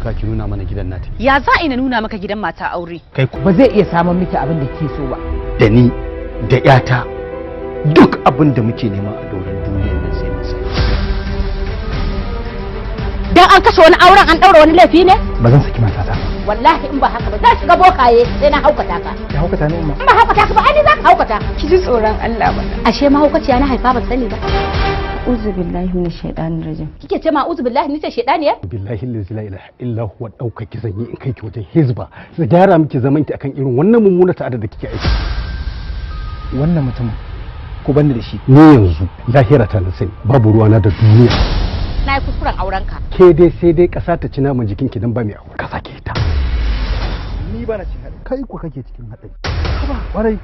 taimaka ki nuna mana gidan nata. Ya za a nuna maka gidan mata aure? Kai ba zai iya samun miki abin da ke so ba. Da ni da yata duk abin da muke nema a doron duniyar nan sai mun sai. Dan an kashe wani auren an daura wani laifi ne? Ba zan saki matata ba. Wallahi in ba haka ba zan shiga bokaye sai na haukata ka. Ya haukata ne umma? In ba haukata ka ba ai za ka haukata. Ki ji tsoron Allah ba. Ashe mahaukaciya na haifa ban sani ba. Uzu billahi minash shaitanir rajim. Kike ce ma uzu billahi ni ce shedaniya? Billahi la ilaha illa huwa daukaki zan yi in kai ki wajen hizba. Su gyara miki zaman ki akan irin wannan mummuna ta'ada da kike aiki. Wannan mutumin ku bani da shi. Ni yanzu lahira ta na sani babu ruwana da duniya. Na yi kuskuren auren ka. Ke dai sai dai kasa ta ci naman jikin ki dan ba mai aure. Ka sake ta. Ni ba na cin haɗari. Kai ku kake cikin haɗari. Haba warai.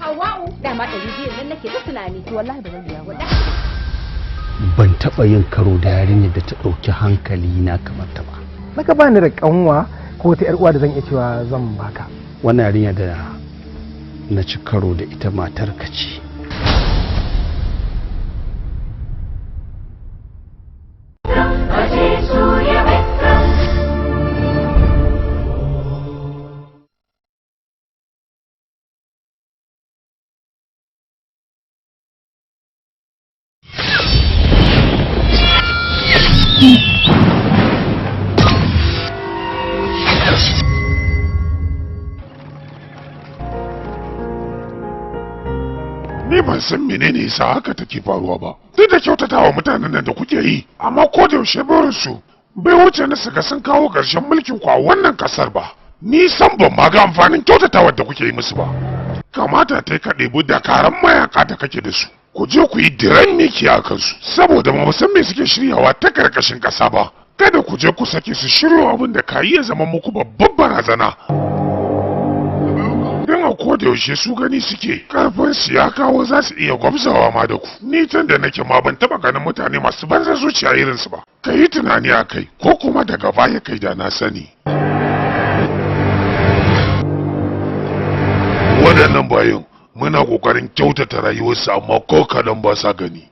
Hawa'u dama 200 nan nake ta tunani to wallahi ba zan biya ba. Ban taɓa yin karo da yarinyar da ta ɗauki hankali na kamar ta ba. Naka bani da kanwa ko ta yar uwa da zan iya cewa zan baka. Wannan yarinya da na ci karo da ita matar ka ce. Ni ban san menene yasa haka take faruwa ba. Duk da kyautatawa mutanen nan da kuke yi, amma ko da yaushe burinsu bai wuce na su ga sun kawo ƙarshen mulkin ku a wannan ƙasar ba. Ni san ban ma ga amfanin kyautatawa da kuke yi musu ba. Kamata ta ka ɗebi dakaran mayaka da kake da su. Ku je ku yi diran miki a kansu, saboda ba san me suke shiryawa ta karkashin ƙasa ba. Kada ku je ku sake su shiryo abin da ka iya zama muku babban barazana. Don a koda yaushe su gani suke karfin su ya kawo za su iya gwamzawa ma da ku. Ni tun da nake ma ban taba ganin mutane masu banza zuciya irin su ba. Ka yi tunani a kai ko kuma daga baya kai da na sani. Waɗannan bayan muna ƙoƙarin kyautata rayuwarsu amma ko kaɗan ba sa gani.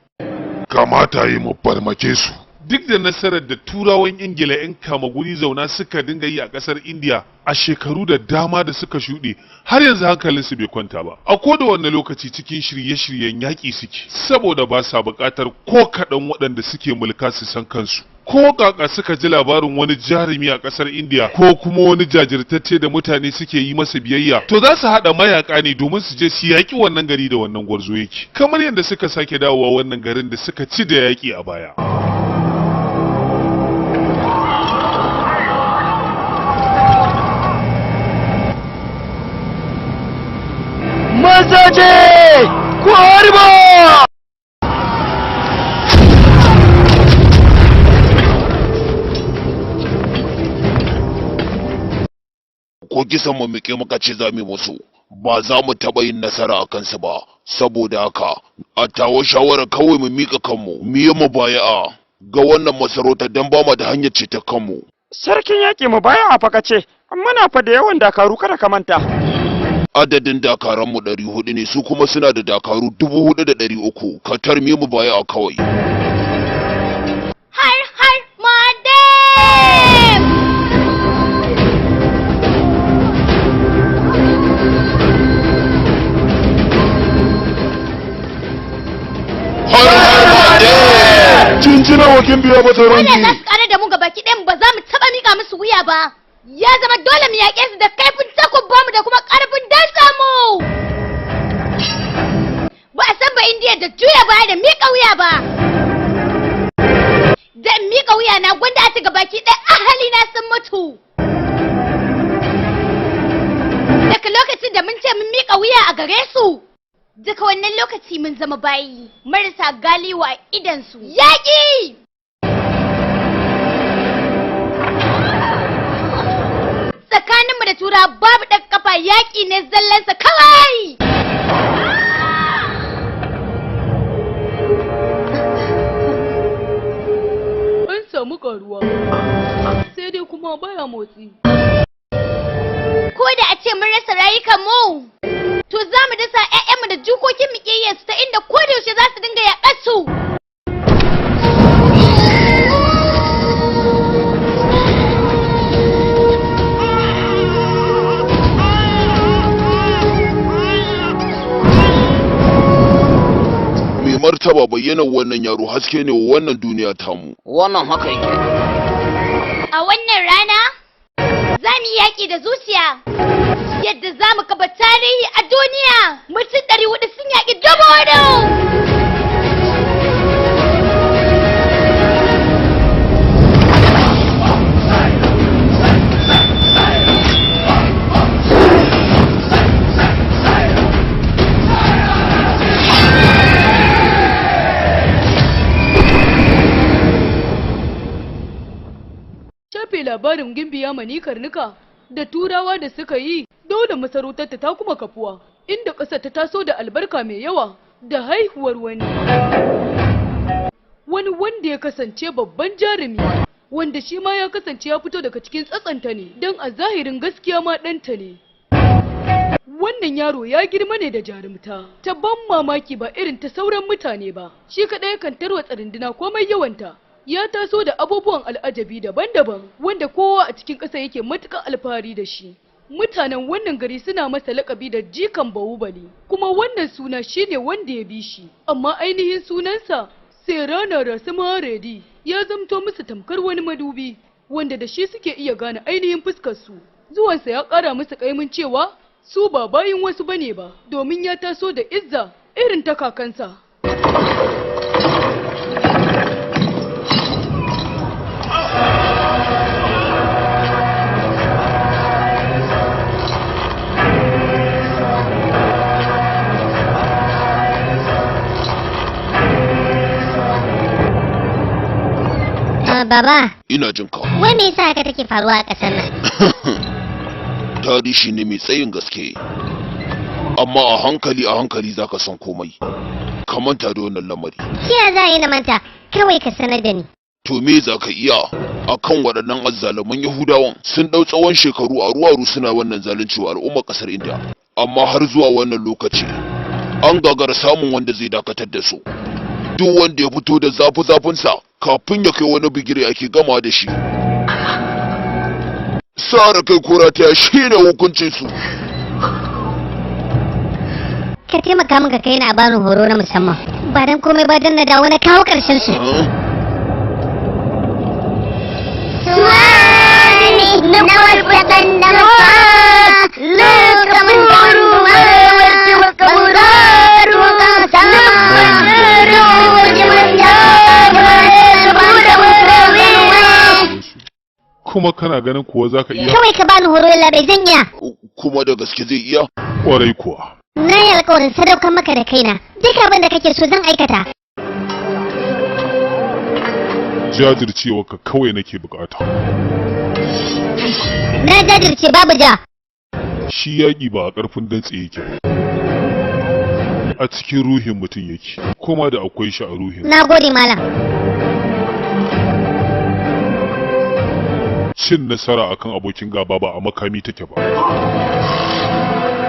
Kamata yi mu farmake su. Duk da nasarar da turawan Ingila 'yan kama guri zauna suka dinga yi a ƙasar Indiya a shekaru da dama da suka shuɗe, har yanzu hankalinsu bai kwanta ba. A koda wanne lokaci cikin shirye-shiryen yaƙi suke, saboda ba sa buƙatar ko kaɗan waɗanda suke mulka su san kansu. Ko kaka suka ji labarin wani jarumi a ƙasar Indiya ko kuma wani jajirtacce da mutane suke yi masa biyayya, to za su haɗa mayaƙa ne domin su je su yaƙi wannan gari da wannan gwarzo yake, kamar yadda suka sake dawowa wannan garin da suka ci da yaƙi a baya. Mazaje! Ku harba! Ko kisan mu muke muka ce za mu musu, ba za mu taɓa yin nasara a kansu ba. Saboda haka, a tawo shawara kawai mu mika kanmu, mu yi mubaya'a ga wannan masarauta don ba mu da hanyar ce ta kanmu. Sarkin yaƙi mubaya'a fa ce, amma na fa da yawan dakaru kada ka manta. Adadin dakaranmu 400 ne, su kuma suna da dakaru 4,300. Ka tarme mu baya a kawai. Har madem! Har madem! Cincina wakin biya ba taron Wannan za su kare da mu gabaki ɗayan ba za mu taɓa miƙa musu wuya ba. Ya zama dole mu yaƙe su da kaifin takubbanmu da kuma ƙarfin dantsamu. Ba a san ba indiya da juya baya da miƙa wuya ba. Da miƙa wuya na gwanda a ci gabaki ɗaya ahali na sun mutu. Daga lokacin da mun ce mun miƙa wuya a gare su, daga wannan lokaci mun zama bayi marasa galiwa a idansu. Yaƙi! Tsakaninmu da tura babu ɗan kafa, yaƙi ne zallansa kawai. An samu karuwa, sai dai kuma baya motsi. Ko da a ce mun rasa rayukanmu, to za mu dasa 'ya'yanmu da jikokin mu ƙiyayensu ta inda ko da yaushe za su dinga yaƙar su. martaba bayyanar wannan yaro haske ne wa wannan duniya tamu. Wannan haka yake. A wannan rana za mu yi yaƙi da zuciya yadda za mu kafa tarihi a duniya. Mutum 400 sun yaƙi dubu. Shafe labarin gimbiya mani karnuka da turawa da suka yi, dole masarautarta ta kuma kafuwa, inda ƙasar ta taso da albarka mai yawa da haihuwar wani wanda ya kasance babban jarumi, wanda shi ma ya kasance ya fito daga cikin tsatsanta ne, don a zahirin gaskiya ma ɗanta ne. Wannan yaro ya girma ne da jarumta ta ban mamaki, ba irin ta sauran mutane ba. Shi kaɗai kan tarwatsa runduna komai yawanta. Ya taso da abubuwan al'ajabi daban-daban wanda kowa a cikin ƙasa yake matuƙar alfahari da shi. Mutanen wannan gari suna masa laƙabi da jikan Bahubali, kuma wannan suna shine wanda ya bi shi. Amma ainihin sunansa Serana Rasimaredi ya zamto musu tamkar wani madubi, wanda da shi suke iya gane ainihin fuskar su. Zuwansa ya ƙara musu ƙaimin cewa su ba bayin wasu bane ba, domin ya taso da izza irin ta kakansa. Baba. Ina jin ka. Wai me yasa haka take faruwa a ƙasar nan? Tarihi ne mai tsayin gaske. Amma a hankali zaka san komai. Ka manta da wannan lamari. Kiya za yi na manta, kawai ka sanar da ni. To me za ka iya? Akan waɗannan azzaluman Yahudawan sun ɗau tsawon shekaru aru suna wannan zalunci wa al'ummar ƙasar Indiya. Amma har zuwa wannan lokaci an gagara samun wanda zai dakatar da su. Duk wanda ya fito da zafinsa kafin ya kai wani bigire ake gama da shi. Sara kai korata shi ne hukuncin su. Ka taimaka min ka kai na bani horo na musamman. Ba dan komai ba dan na dawo na kawo ƙarshen su. Kuma kana ganin kuwa za ka iya? Kawai ka bani horo labai zan iya. Kuma da gaske zai iya? Ƙwarai kuwa. Na yi alƙawarin sadaukar maka da kaina. Duk abin da kake so zan aikata. Jajircewa ka kawai nake bukata. Na jajirce babu ja. Shi yaƙi ba a ƙarfin dantse yake ba. A cikin ruhin mutum yake, kuma da akwai shi a ruhin. Na gode malam. Cin nasara akan abokin gaba ba a makami take ba.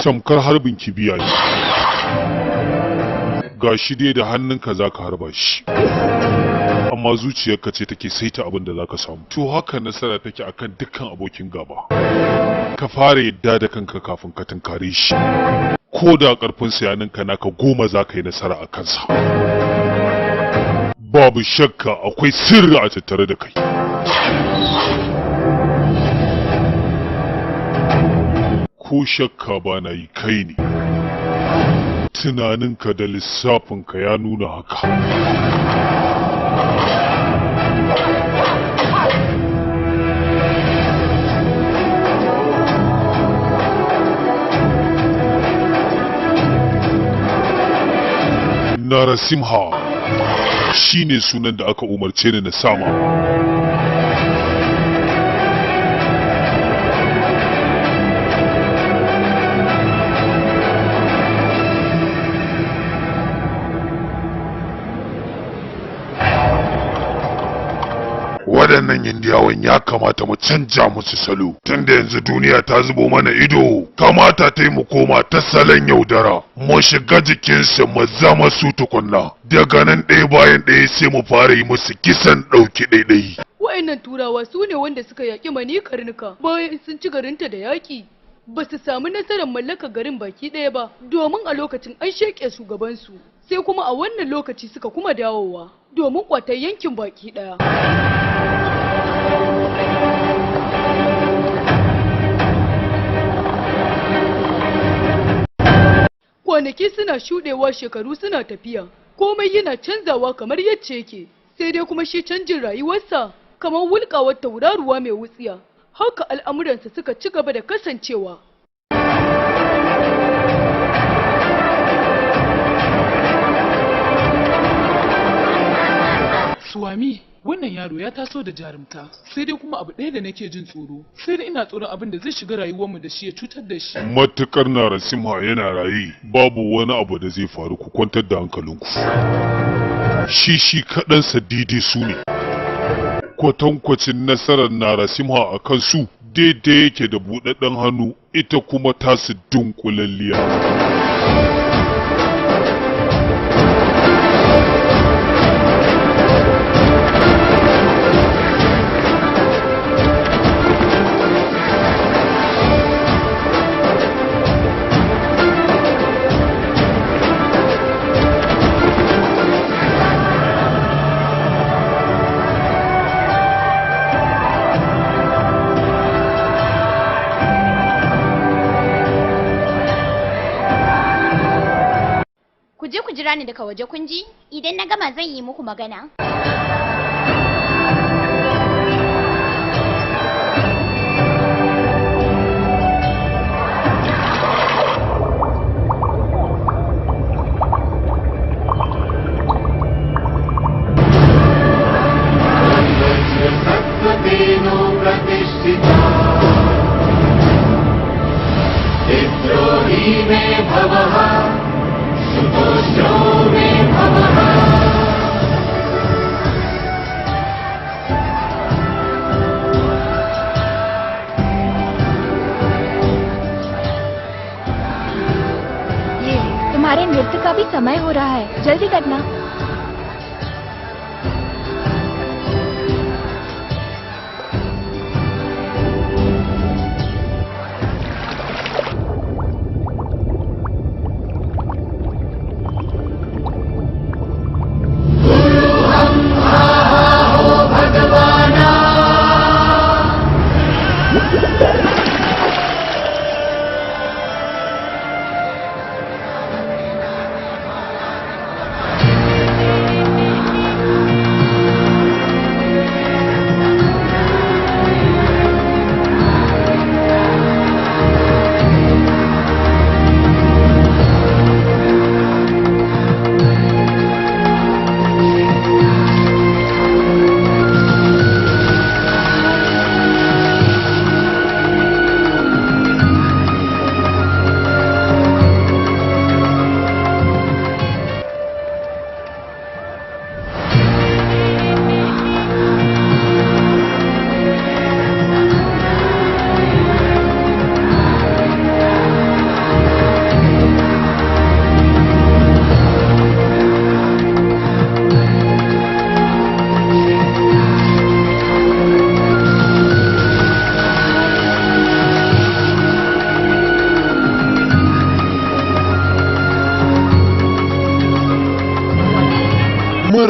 Tamkar harbin kibiya ne. Ga shi dai da hannunka za ka harba shi. Amma zuciyarka ce take saita abin da za ka samu. To haka nasara take akan dukkan abokin gaba. Ka fara yadda da kanka kafin ka tunkare shi. Ko da ƙarfin sayaninka naka 10 za ka yi nasara a kansa. Babu shakka akwai sirri a tattare da kai. Ko shakka ba na yi kai ne. Tunaninka da lissafinka ya nuna haka. Narasimha shine sunan da aka umarce ni na sama. Waɗannan Indiyawan ya kamata mu canja musu salo, tunda yanzu duniya ta zubo mana ido, kamata ta yi mu koma ta salon yaudara, mu shiga jikinsu mu zama su tukunna, daga nan ɗaya bayan ɗaya sai mu fara yi musu kisan ɗauki ɗaiɗai. Wa'annan turawa su ne wanda suka yaƙi mani karnuka bayan sun ci garinta da yaƙi. Ba su samu nasarar mallaka garin baki ɗaya ba, domin a lokacin an sheƙe shugabansu. sai kuma a wannan lokaci suka kuma dawowa domin kwatar yankin baki daya. Kwanaki suna shuɗewa, shekaru suna tafiya, komai yana canzawa kamar yacce yake, sai dai kuma shi canjin rayuwarsa kamar wulƙawar tauraruwa mai wutsiya, haka al'amuransa suka ci gaba da kasancewa. Suwami, wannan yaro ya taso da jarumta, sai dai kuma abu ɗaya da nake jin tsoro, sai dai ina tsoron abin da zai shiga rayuwarmu da shi ya cutar da shi. Matukar Narasimha yana raye, babu wani abu da zai faru, ku kwantar da hankalinku. Shi kaɗansa daidai su ne. Kwatankwacin nasarar Narasimha a kansu daidai yake da buɗaɗɗen hannu, ita kuma tasu dunkulalliya. Ku jira ni daga waje kun ji? Idan na gama zan yi muku magana. तुम्हारे नृत्य का भी समय हो रहा है, जल्दी करना।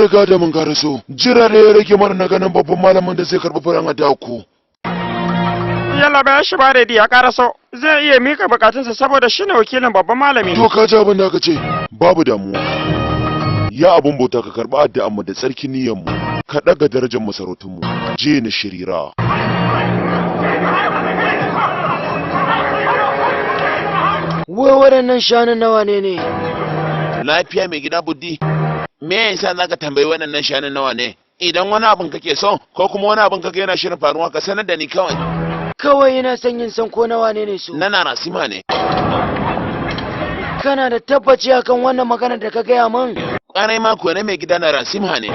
riga da mun karaso, jira da ya rage mana na ganin babban malamin da zai karɓi furen a daku. Yalla bai shi ba da ya karaso, zai iya mika bukatunsa saboda shi ne wakilin babban malami. To ka ji abin da aka ce, babu damuwa. Ya abun bauta ka karɓi addu'an mu da tsarkin niyyar mu, ka ɗaga darajar masarautun mu, je ni shirira. Wai waɗannan shanun nawa ne? Lafiya mai gida buddi. Me yasa zaka tambayi waɗannan shanun nawa ne? Idan wani abin kake so ko kuma wani abin kake yana shirin faruwa ka sanar da ni kawai. Kawai ina son yin san ko nawa ne su. Na Narasima ne. Kana da tabbaci akan wannan magana da ka gaya min? Ƙwarai ma kuwa na mai gida Narasima ne.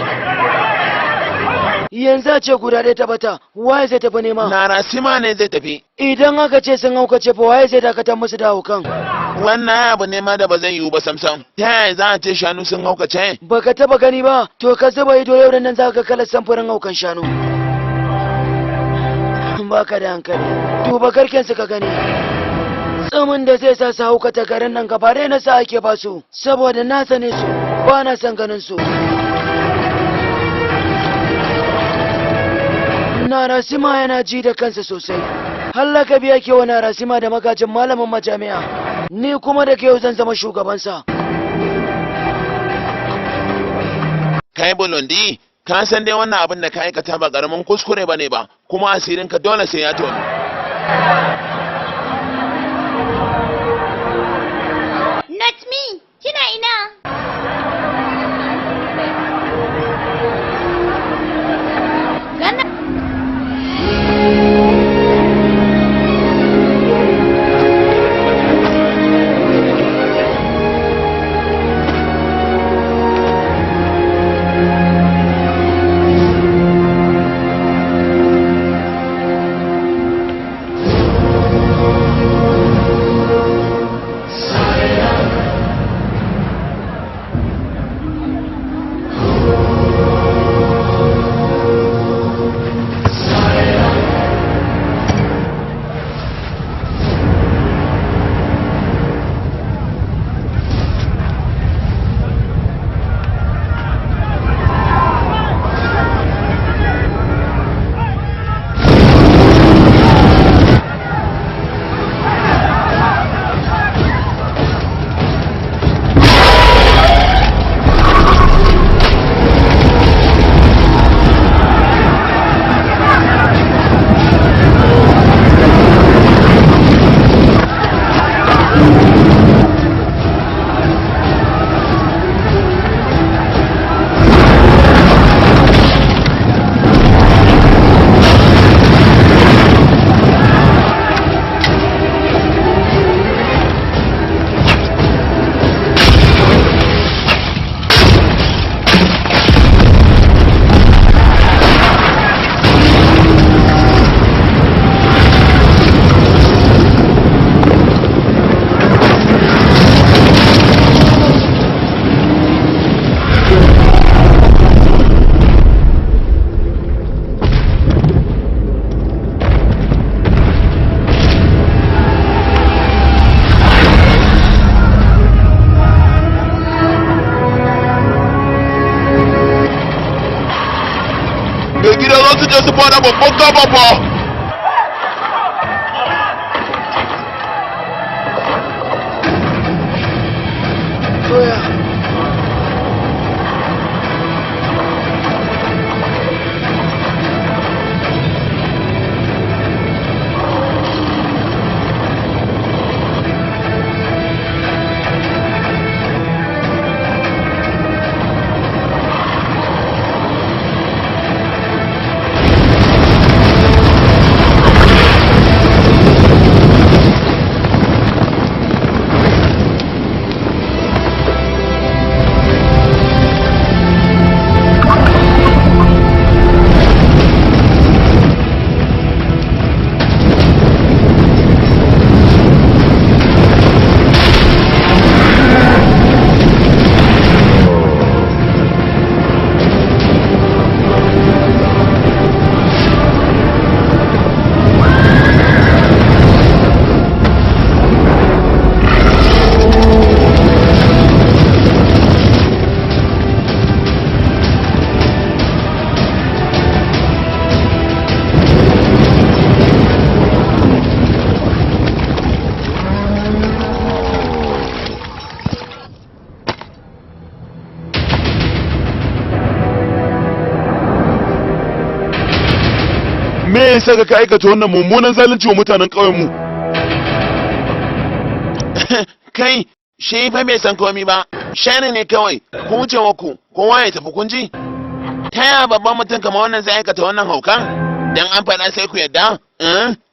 Yanzu a ce guda ɗaya ta bata, waye zai tafi nema? Narasima ne zai tafi. Idan aka ce sun haukace fa waye zai dakatar musu da haukan? Wannan abu ne ma da ba zai yiwu ba samsam. Ta yaya za a ce shanu sun haukace? Baka taba gani ba, to ka zuba ido yau da nan za ka kalar samfurin haukan shanu. Baka da hankali, duba garken suka gani. Tsumin da zai sa su haukata garin nan gaba ɗaya na sa ake ba su, saboda na sane su. ba na son ganin su. Narasima yana ji da kansa sosai. Hallaka biya ke wa Narasima da magajin malamin majami'a. Ni kuma da ke yau zan zama shugabansa. Kai Bulundi, ka san dai wannan abin da ka aikata ba ƙaramin kuskure ba ne ba, kuma asirinka dole sai ya tonu. Not me, kina ina? Gana. su fara babban gaba fa. Me yasa ka aikata wannan mummunan zalunci wa mutanen ƙauyenmu? Kai, shi fa bai san komai ba, shani ne kawai, ku wuce waku, kowa ya tafi kunji. Ta yaya babban mutum kamar wannan zai aikata wannan hauka? Dan an faɗa sai ku yadda?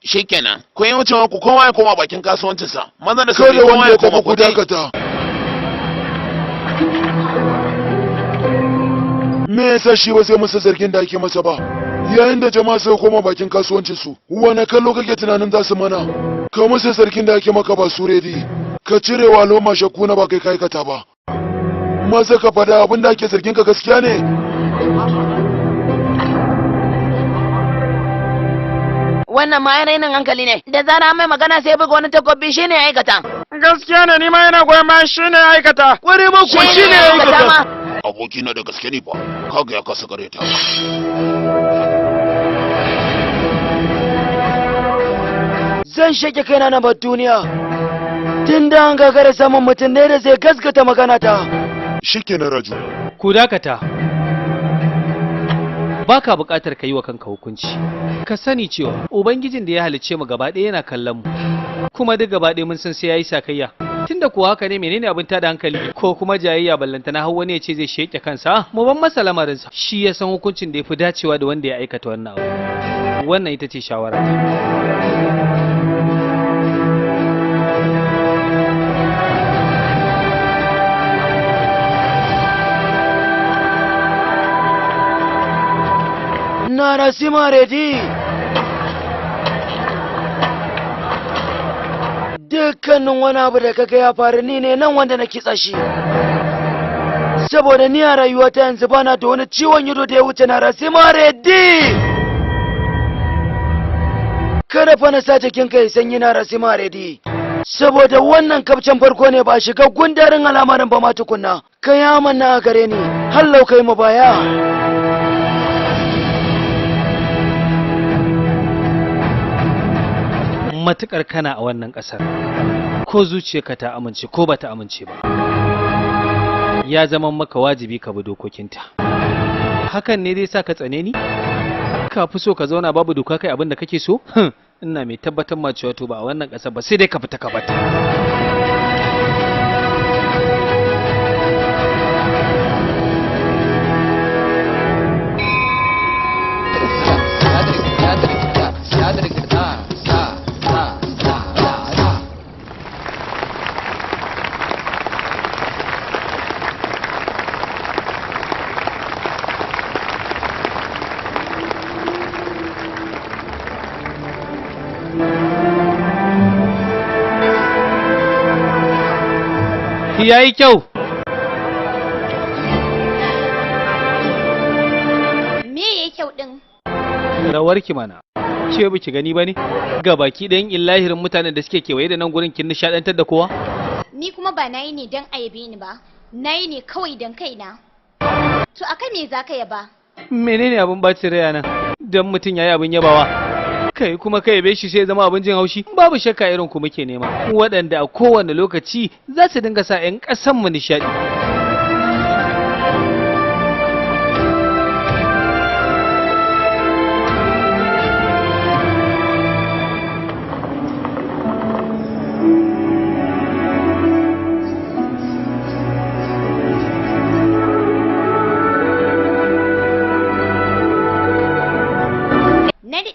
Shikenan, ku yi wuce waku, kowa ya koma bakin kasuwancinsa, maza da sauri kowa ya koma ku dakata. Me yasa shi ba sai masa zargin da ake masa ba? Yayin da jama'a sai koma bakin kasuwancinsu, wane kallo kake tunanin za su mana? Ka musu sarkin da ake maka ba su redi, ka cire wa loma shakku na ba kai kaikata ba. Maza ka faɗa abin da ake zargin ka gaskiya ne? Wannan ma yanayin hankali ne, da zara mai magana sai buga wani takobi shi ne aikata. Gaskiya ne, ni ma yana goyon bayan shi ne aikata. Wani ma kuwa shi ne aikata. Abokina da gaske ne fa, kaga ya kasa kareta. Zan shake kaina na bar duniya. Tun da an gagara samun mutum ne da zai gaskata magana ta. Shikenan Raju. Ku dakata. Baka buƙatar ka yi wa kanka hukunci. Ka sani cewa Ubangijin da ya halicce mu gaba ɗaya yana kallon mu. Kuma duk gaba ɗaya mun san sai yayi sakayya. Tunda kuwa haka ne menene abin tada hankali ko kuma jayayya ballantana har wani ya ce zai sheke kansa mu ban masa lamarinsa. Shi ya san hukuncin da ya fi dacewa da wanda ya aikata wannan abu. Wannan ita ce shawara. Narasima ready. Dukkanin wani abu da kaga ya faru ni ne nan wanda na kitsa shi. Saboda ni a rayuwata yanzu bana da wani ciwon ido da ya wuce Narasima ready. Kada fa na sa jikinka ya sanyi Narasima ready. Saboda wannan kafcan farko ne ba shiga gundarin al'amarin ba ma tukunna. Ka yi amanna a gare ni, hallau kai mu baya. Matukar kana a wannan ƙasar ko zuciyarka ta amince ko bata amince ba ya zama maka wajibi ka bi dokokinta. Hakan ne zai sa ka tsane ni? Ka fi so ka zauna babu doka kai abin da kake so? Ina mai tabbatar ma cewa to ba a wannan ƙasar ba sai dai ka fita ka bata. Yayi kyau. Me yayi kyau din? Rawarki mana. Ce biki gani bane? Ga baki ɗayan illahirin mutanen da suke kewaye da nan gurin kin nishadantar da kowa? Ni kuma ba nayi ne dan ayabe ni ba. Nayi ne kawai dan kaina. To akan me zaka yaba? Menene abin bacin rai nan? Dan mutun yayi abin yabawa. Kai kuma kai yabe shi sai zama abin jin haushi. Babu shakka irin ku muke nema. Waɗanda a kowane lokaci za su dinga sa 'yan ƙasan mu nishadi.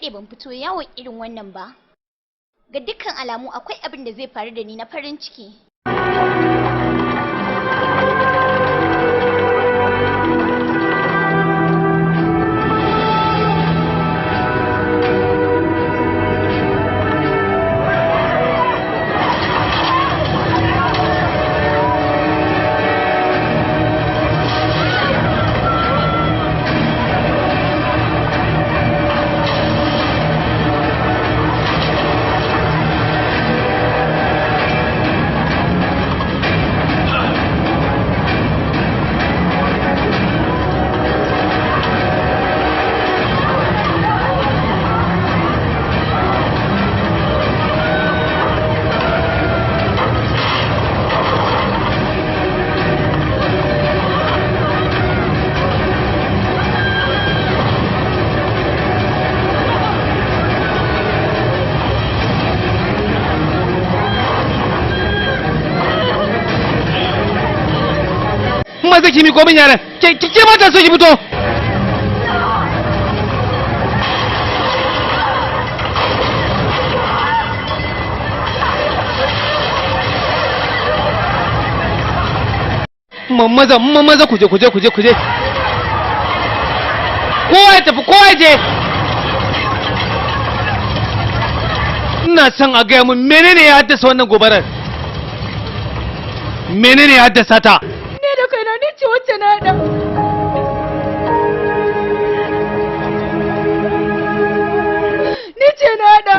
Ban fito yawon irin wannan ba. Ga dukkan alamu akwai abin da zai faru da ni na farin ciki. Maza ki miko min yaran. Ke mata so ki fito. Maza kuje. Kowa ya tafi, kowa ya je. Ina son a gaya mun menene ya haddasa wannan gobarar? Menene ya haddasa ta? Ni da kaina ni ce wacce na haɗa. Ni ce na haɗa.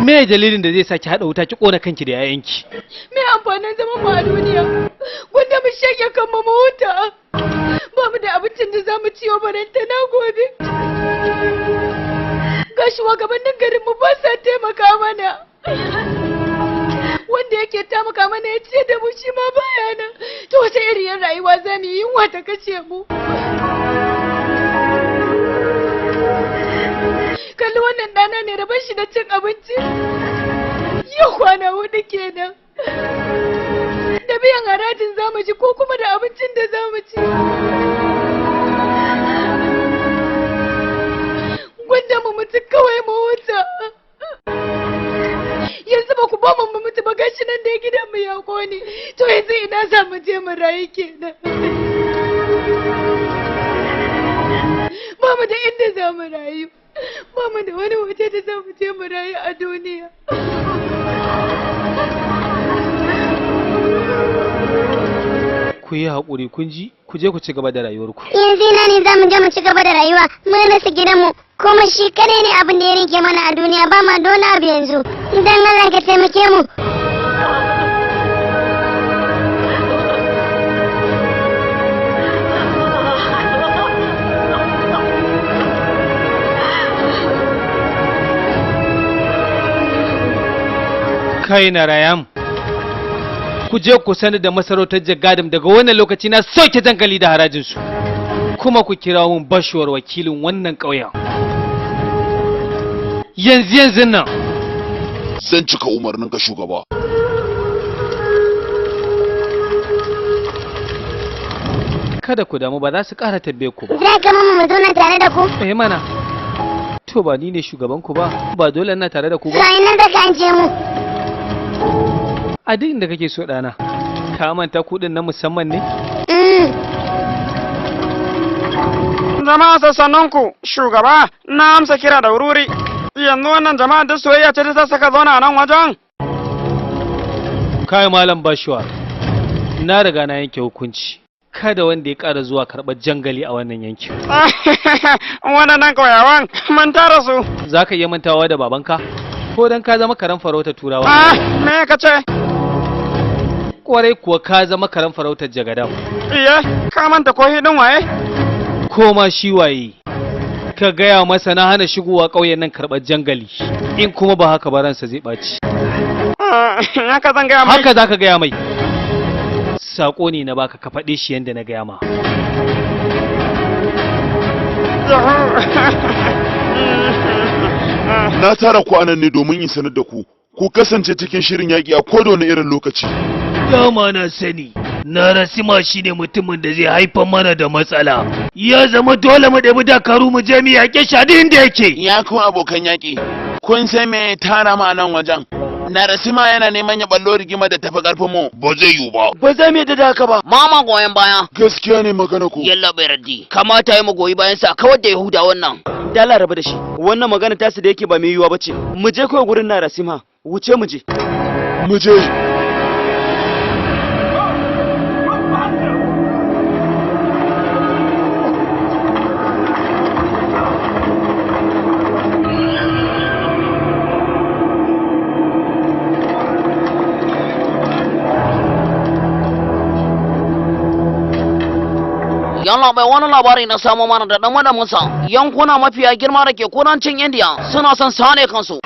Me dalilin da zai saki hada wuta ki kona kanki da yayanki? Me amfanin zaman mu a duniya? Gwanda mu shege kan mu huta. Ba mu da abincin da za mu ciyo baranta na gobe. Ga shugabannin garin mu ba sa taimaka mana. Wanda yake taimaka mana ya ce da mu shi ma baya nan. To wata iriyar rayuwa za mu yi, yunwa ta kashe mu. Kalli wannan ɗana ne rabon shi da cin abinci. Yau kwana 4 kenan. Da biyan harajin za mu ji ko kuma da abincin da za mu ci. Gwanda mu mutu kawai mu huta. Yanzu ba ku ba mu mutu ba gashi nan da gidan mu ya kone. To yanzu ina za mu je mu rayu kenan. Ba mu da inda za mu rayu. Ba mu da wani waje da za mu je mu rayu a duniya. Ku yi haƙuri kun ji, ku je ku ci gaba da rayuwarku. Yanzu ina ne za mu je mu ci gaba da rayuwa, mun rasa gidanmu, kuma shi kadai ne abin da ya rike mana a duniya, ba ma dole abu yanzu. Idan Allah ka taimake mu. Kai na Rayam, ku je ku sanar da masarautar Jagadim daga wannan lokaci na soke dankali da harajinsu, kuma ku kira mun Bashuwar wakilin wannan ƙauyen. Yanzu nan. Zan cika umarninka shugaba. Kada ku damu, ba za su ƙara tabbe ku ba. Za ka mu zauna tare da ku? Mana. To ba ni ne shugaban ku ba, ba dole ina tare da ku ba. Sai nan da kan je mu. A duk inda kake so ɗana, ka manta kuɗin na musamman ne? Jama'a sassanninku, shugaba, na amsa kira da wuri. Yanzu wannan jama'a duk soyayya ce ta saka zauna a nan wajen. Kai Malam Bashuwa, na riga na yanke hukunci. Kada wanda ya ƙara zuwa karɓar jangali a wannan yankin. Waɗannan ƙauyawan, manta da su. Za ka iya mantawa da babanka? Ko dan ka zama karen farautar turawa? Me ka ce? Kwarai kuwa ka zama karen farautar Jagadam. Iye, ka manta ko hidin waye? Ko ma shi waye? Ka gaya masa na hana shigowa ƙauyen nan karɓar jangali. In kuma ba haka ba ransa zai ɓaci. Haka zan gaya mai. Haka za ka gaya mai. Sako ne na baka ka faɗe shi yadda na gaya ma. Na tara ku anan ne domin in sanar da ku, ku kasance cikin shirin yaƙi a kowane irin lokaci. Dama na sani, Narasima shi ne mutumin da zai haifar mana da matsala. Ya zama dole mu ɗabi dakaru mu je mu yaƙe shi a inda yake. Ya ku abokan yaƙi, kun san me tara ma nan wajen? Narasima yana neman ya ballo rigima da tafi ƙarfin mu. Ba zai yiwu ba. Ba za mu yadda da haka ba. Mama goyon baya. Gaskiya ne magana ku. Yalla bai raddi. Kamata yi mu goyi bayan sa kawar da Yahuda wannan. Dala rabu da shi. Wannan magana tasu da yake ba mai yiwuwa bace. Mu je kawai gurin Narasima. Wuce mu je. Mu je. Yalla bai wani labari na samu mana da dan madamunsa yankuna mafiya girma da ke kudancin India suna son sane kansu.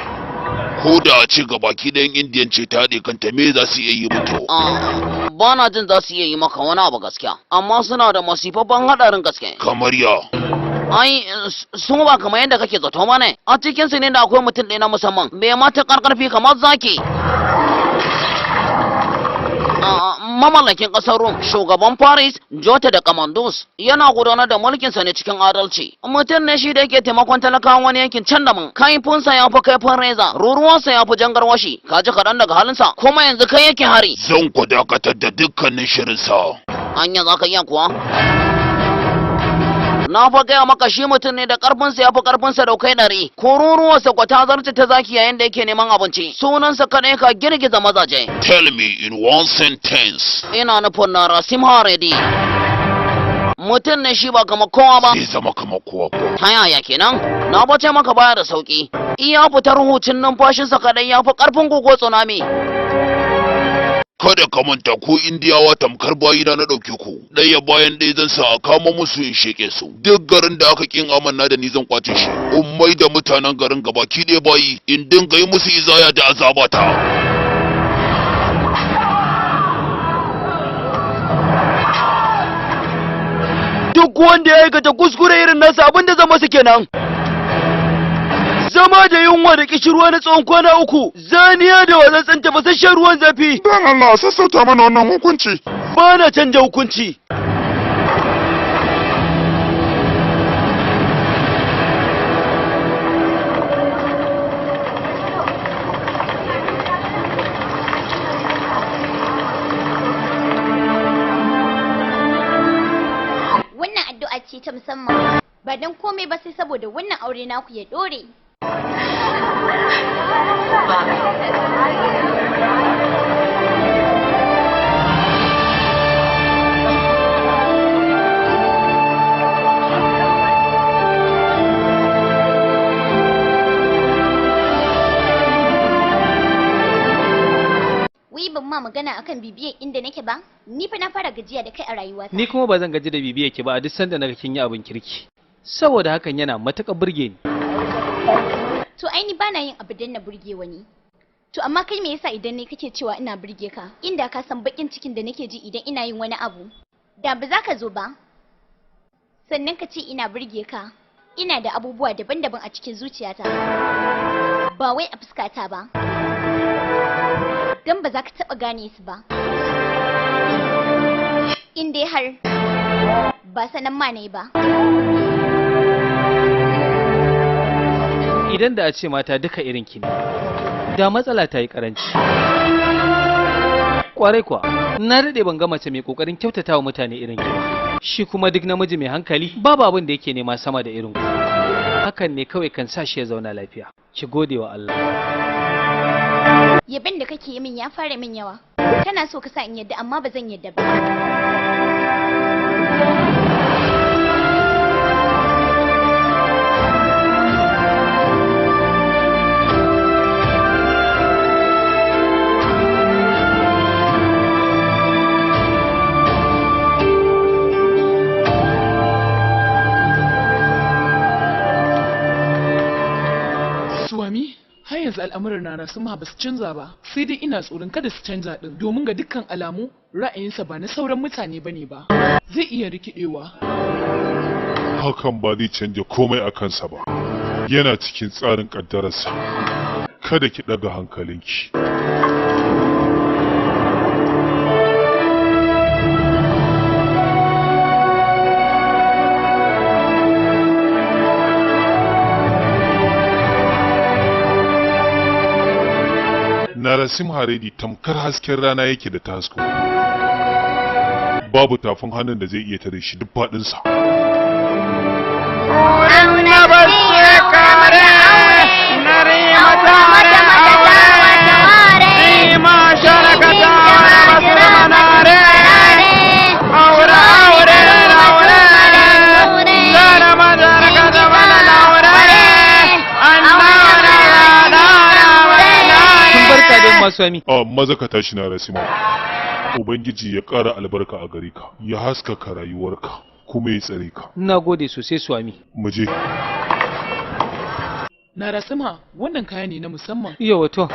Ko da a ce gabaki ɗayan Indiyan ce ta haɗe kanta me za su iya yi mutu? Ba na jin za su iya yi maka wani abu gaskiya, amma suna da masifafan haɗarin gaske. Kamar ya? Ai, su ba kamar yadda kake zato ba ne, a cikinsu ne da akwai mutum ɗaya na musamman, bai matuƙar ƙarfi kamar zaki. Mamallakin ƙasar Rum, shugaban Paris, Jota da Kamandus, yana gudanar da mulkinsa ne cikin adalci. Mutum ne shi da yake taimakon talakawan wani yankin can daban. Kaifinsa ya fi kaifin reza, ruruwansa ya fi jangarwashi, kaji kaɗan daga halinsa, kuma yanzu kai yake hari. Zan ku dakatar da dukkanin shirinsa. Anya za ka iya kuwa? Na fa gaya maka shi mutum ne da ƙarfinsa ya fi ƙarfinsa da kai ɗari. Kururuwarsa kwa ta zarce ta zaki yayin da yake neman abinci. Sunansa kaɗai ka girgiza mazaje. Tell me in one sentence. Ina nufin Narasimha Reddy. mutum ne shi ba kamar kowa ba. Zai zama kamar kowa ko. Ta yaya kenan? Na bace maka baya da sauki. Iya fitar hucin numfashinsa kaɗai ya fi ƙarfin guguwar tsunami. Kada ka manta ko Indiyawa tamkar bayina na ɗauke ku, ɗaya bayan ɗaya zan sa a kama musu in sheke su. Duk garin da aka kin amanna da ni zan kwace shi, in mai da mutanen garin gabaki ɗaya bayi, in dinga yi musu izaya da azabata. Duk wanda ya aikata kuskure irin nasa abinda zama su kenan. Zama da yunwa da kishirwa na tsawon kwana 3, zaniya da watsatsen tafasasshen ruwan zafi. Dan Allah sassauta mana wannan hukunci. Ba na canja hukunci. Wannan addu'a ce ta musamman. Ba don komai ba sai saboda wannan aure naku ya dore. Wai ban ma magana akan bibiyar inda nake ba? Ni fa na fara gajiya da kai a rayuwata. Ni kuma ba zan gaji da bibiyar ki ba a duk sanda naga kin yi abin kirki. Saboda hakan yana matuƙar burge ni. To ai ni bana yin abu dan na burge wani. To amma kai me yasa idan ne kake cewa ina burge ka? Inda ka san bakin cikin da nake ji idan ina yin wani abu. Da ba za ka zo ba. Sannan ka ce ina burge ka. Ina da abubuwa daban-daban a cikin zuciyata. Ba wai a fuskata ba. Dan ba za ka taɓa gane su ba. In dai har ba sanan ma ne ba. Idan da a ce mata duka irin ki ne, da matsala ta yi karanci. Kwarai kuwa, na daɗe ban ga mace mai ƙoƙarin kyautatawa mutane irin ki. Shi kuma duk namiji mai hankali babu abin da yake nema sama da irin ku. Hakan ne kawai kan sa shi ya zauna lafiya. Ki gode wa Allah. Yabin da kake yi min ya fara min yawa. Kana so ka sa in yadda amma ba zan yadda ba. Suwami, har yanzu al'amuran na su ma ba su canza ba, sai dai ina tsoron kada su canza din, domin ga dukkan alamu ra'ayinsa ba na sauran mutane bane ba. Zai iya rikidewa. Hakan ba zai canja komai a kansa ba. Yana cikin tsarin ƙaddararsa. Kada ki ɗaga hankalinki. Narasim Haredi tamkar hasken rana yake da tasko. Babu tafin hannun da zai iya tare shi duk faɗinsa. Maza ka tashi na Rasima. Ubangiji ya ƙara albarka a gare ka, ya haskaka rayuwarka, kuma ya tsare ka. Na gode sosai Swami. Mu je. Na Rasima, wannan kaya ne na musamman. Yawa to.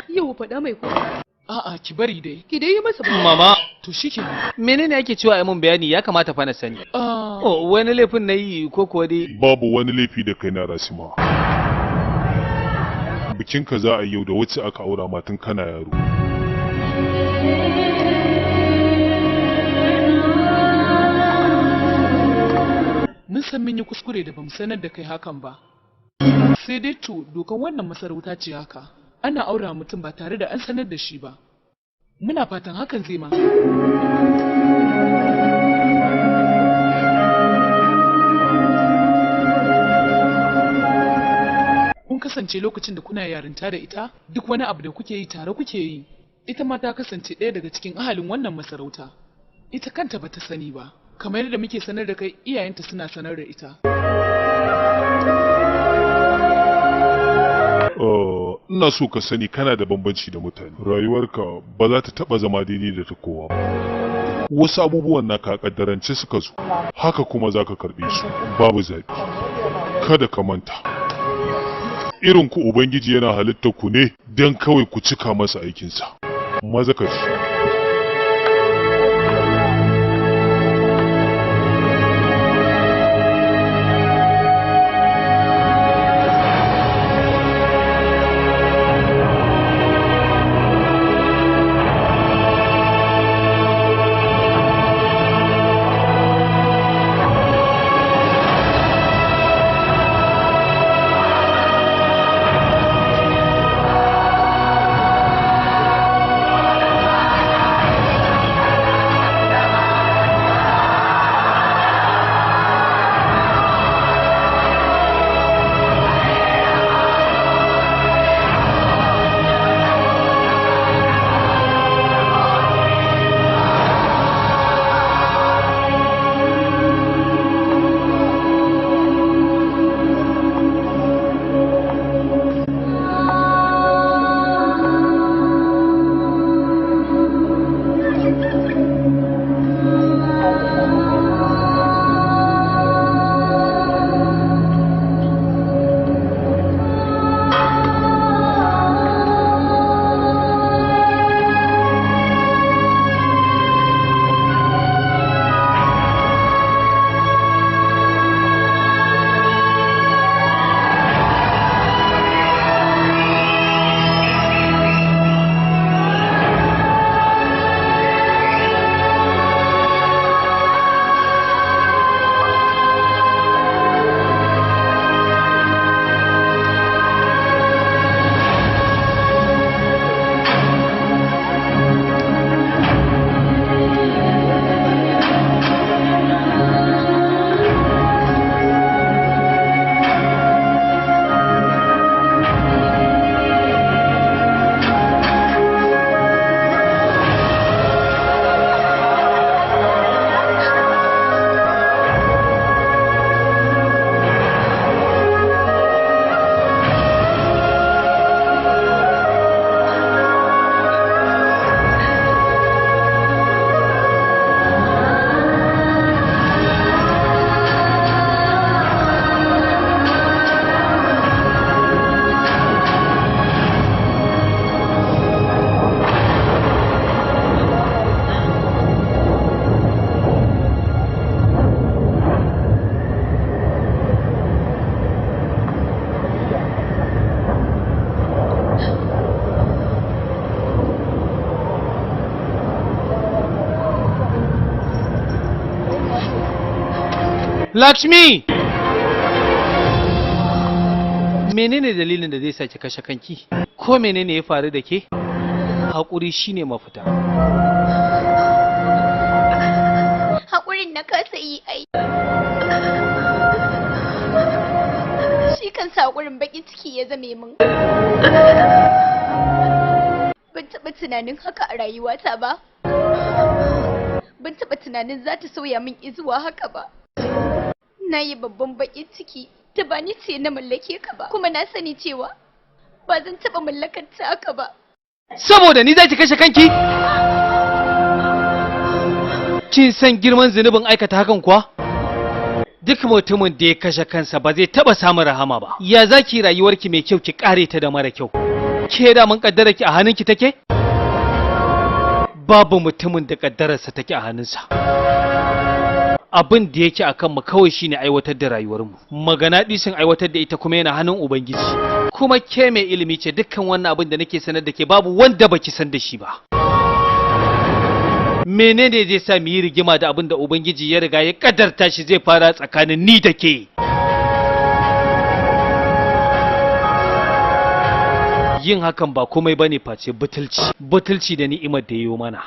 Yawa faɗa mai ko. A'a, ki bari dai. Ki dai yi masa bayani. Mama. To shikenan. Menene ake cewa ai mun bayani ya kamata fa na sani. Oh, wani laifin nayi ko kuwa dai? Babu wani laifi da kai na Rasima. Bikinka za a yi yau da wacce aka aura matan kana yaro. Mun san mun yi kuskure da bamu sanar da kai hakan ba. Sai dai to dokan wannan masarauta ce haka. Ana aura mutum ba tare da an sanar da shi ba. Muna fatan hakan zai ma. Kun kasance lokacin da kuna yarinta da ita, duk wani abu da kuke yi tare kuke yi. Ita ma ta kasance ɗaya daga cikin ahalin wannan masarauta. Ita kanta bata sani ba. kamar yadda muke sanar da kai iyayenta suna sanar da ita. Ina so ka sani kana da bambanci da mutane. Rayuwarka ba za ta taba zama daidai da ta kowa ba. Wasu abubuwan naka kaddarance suka zo, haka kuma za ka karbe su babu zaɓi. Kada ka manta, irin ku Ubangiji yana halittar ku ne don kawai ku cika masa aikinsa. Maza ka ci. Lakshmi! Menene dalilin da zai saki kashe kanki? Ko menene ya faru da ke? Haƙuri shine mafita. Haƙurin na kasa yi ai. Shi kansa haƙurin baƙin ciki ya zame min. Ban taɓa tunanin haka a rayuwata ba. Ban taɓa tunanin za ta sauya min izuwa haka ba. Na yi babban baƙin ciki ta ba ni ce na mallake ka ba, kuma na sani cewa ba zan taɓa mallakar ta haka ba. Saboda ni za ki kashe kanki? Kin san girman zunubin aikata hakan kuwa? Duk mutumin da ya kashe kansa ba zai taɓa samun rahama ba. Ya za ki rayuwarki mai kyau ki ƙare ta da mara kyau? Ke da mun ƙaddara ki a hannunki take? Babu mutumin da ƙaddararsa take a hannunsa. Abin da yake a kanmu kawai shine aiwatar da rayuwarmu. Magana ɗisin aiwatar da ita kuma yana hannun Ubangiji. Kuma ke mai ilimi ce, dukkan wannan abin da nake sanar da ke babu wanda baki san da shi ba. Menene zai sa mu yi rigima da abin da Ubangiji ya riga ya kaddarta shi zai fara tsakanin ni da ke? Yin hakan ba komai bane face butulci da ni'imar da yayi mana.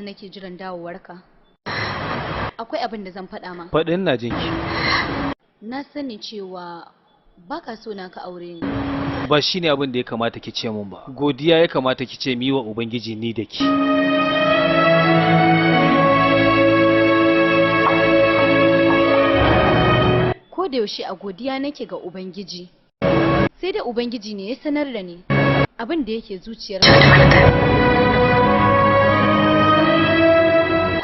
nake jiran dawowarka. Akwai abin da zan faɗa ma. Faɗin na jinki. Na sani cewa baka so na ka aure ni. Ba shine abin da ya kamata ki ce mun ba. Godiya ya kamata ki ce mi wa Ubangiji ni da ki. Ko da yaushe a godiya nake ga Ubangiji. Sai dai Ubangiji ne ya sanar da ni abin da yake zuciyar.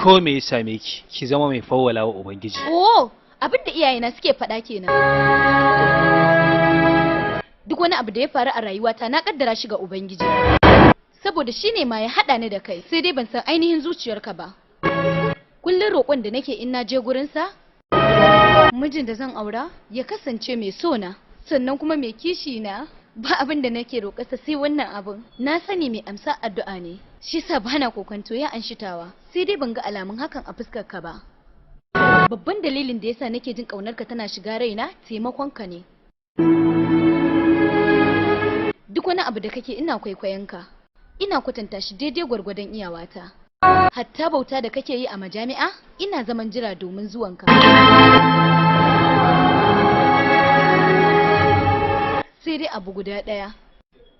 Ko me ya same ki zama mai fawwala wa Ubangiji. Oh, abin da iyayena suke faɗa kenan. Duk wani abu da ya faru a rayuwata na kaddara shi ga Ubangiji. Saboda shine ma ya haɗa ni da kai, sai dai ban san ainihin zuciyarka ba. Kullum roƙon da nake in na je gurinsa, mijin da zan aura ya kasance mai sona, sannan kuma mai kishi na. Ba abin da nake roƙarsa sai wannan abin. Na sani mai amsa addu'a ne. Shi sa bana kokonto ya anshitawa. Sai dai ban ga alamun hakan a fuskar ka ba. Babban dalilin da yasa nake jin ƙaunarka tana shiga raina taimakonka ne. Duk wani abu da kake ina kwaikwayonka. Ina kwatanta shi daidai gwargwadon iyawata. Hatta bauta da kake yi a majami'a ina zaman jira domin zuwanka. Sai dai abu guda ɗaya.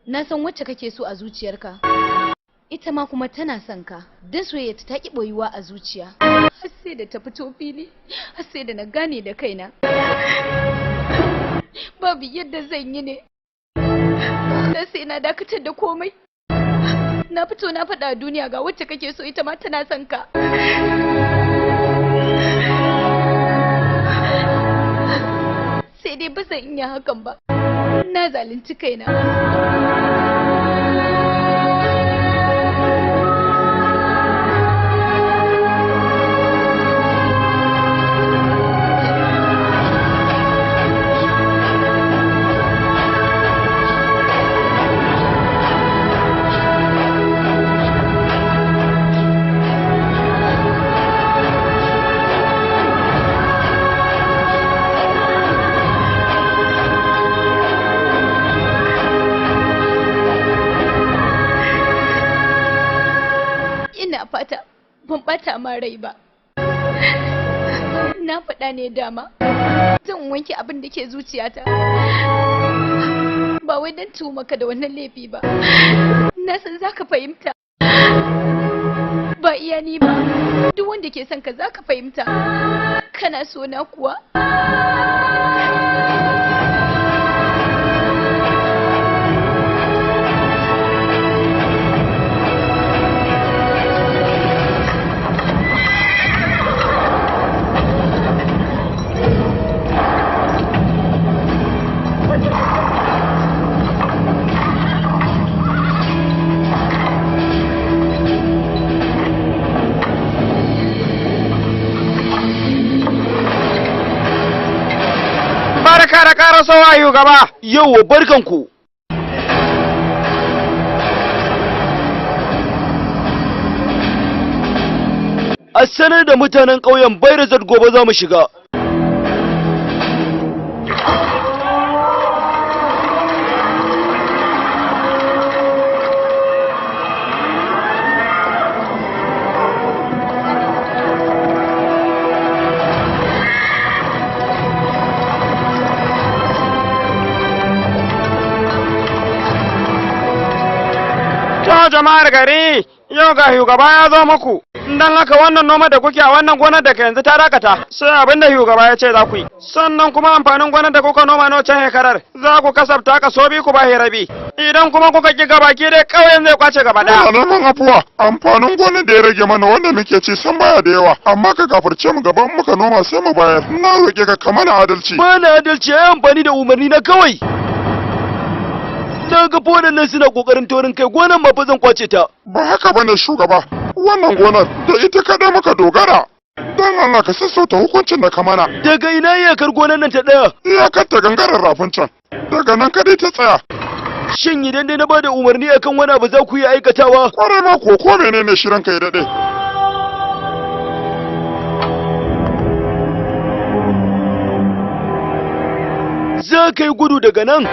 Na san wacce kake so a zuciyarka. Ita ma kuma tana son ka. Dan soyayyarta ta ki boyuwa a zuciya. Har sai da ta fito fili. Har sai da na gane da kaina. Babu yadda zan yi ne. Dan sai na dakatar da komai. Na fito na faɗa duniya ga wacce kake so, ita ma tana son ka. Sai dai ba zan iya hakan ba. Na zalunci kaina. Ban bata ma rai ba. Na faɗa ne dama. Zan wanke abin da ke zuciyata. Ba wai don tuwo maka da wannan laifi ba. Na san za ka fahimta. Ba iya ni ba. Duk wanda ke son ka za ka fahimta. Kana so na kuwa? Barka da ƙarasowa shugaba. Yauwa barkanku. A sanar da mutanen ƙauyen Bairazat gobe za mu shiga. To jama'ar gari, yau ga shugaba ya zo muku. Dan haka wannan noma da kuke a wannan gonar da yanzu ta dakata, sai abin da shugaba ya ce za ku yi. Sannan kuma amfanin gonar da kuka noma na wancan shekarar, za ku kasafta kaso biyu ku ba rabi. Idan kuma kuka ki gabaki dai ƙauyen zai kwace gaba ɗaya. Ana neman afuwa, amfanin gonar da ya rage mana wanda muke ci san baya da yawa, amma ka gafarce mu gaban muka noma sai mu bayar. Na roƙe ka mana adalci. Mana adalci ya amfani da umarni na kawai. Na ga waɗannan suna ƙoƙarin taurin kai, gonar ma fa zan kwace ta. Ba haka bane shugaba, wannan gonar da ita kaɗai muka dogara. Dan Allah ka sassauta hukuncin da ka mana. Daga ina iyakar gonar nan ta ɗaya? Iyakar ta gangaren rafin can, daga nan kaɗai ta tsaya. Shin idan dai na bada umarni akan wani abu za ku yi aikatawa? Kwarai ma ko menene shirin ka ya daɗe. Za ka yi gudu daga nan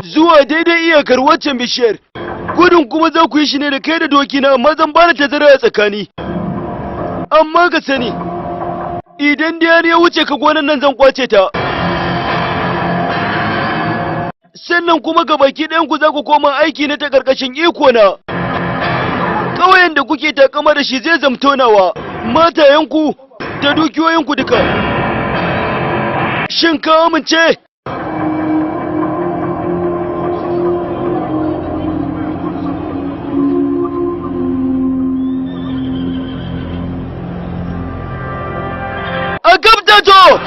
zuwa daidai iyakar waccan bishiyar. Gudun kuma za ku yi shi ne da kai da doki na, amma zan bada tazara a tsakani. amma ka sani idan da ya wuce ka gonan nan zan kwace ta. Sannan kuma ga baki ɗayan ku za ku koma aiki na ta ƙarƙashin iko na. Ƙauyen da kuke takama da shi zai zamto nawa, matayenku da dukiyoyinku duka. Shin ka amince? A gabta to!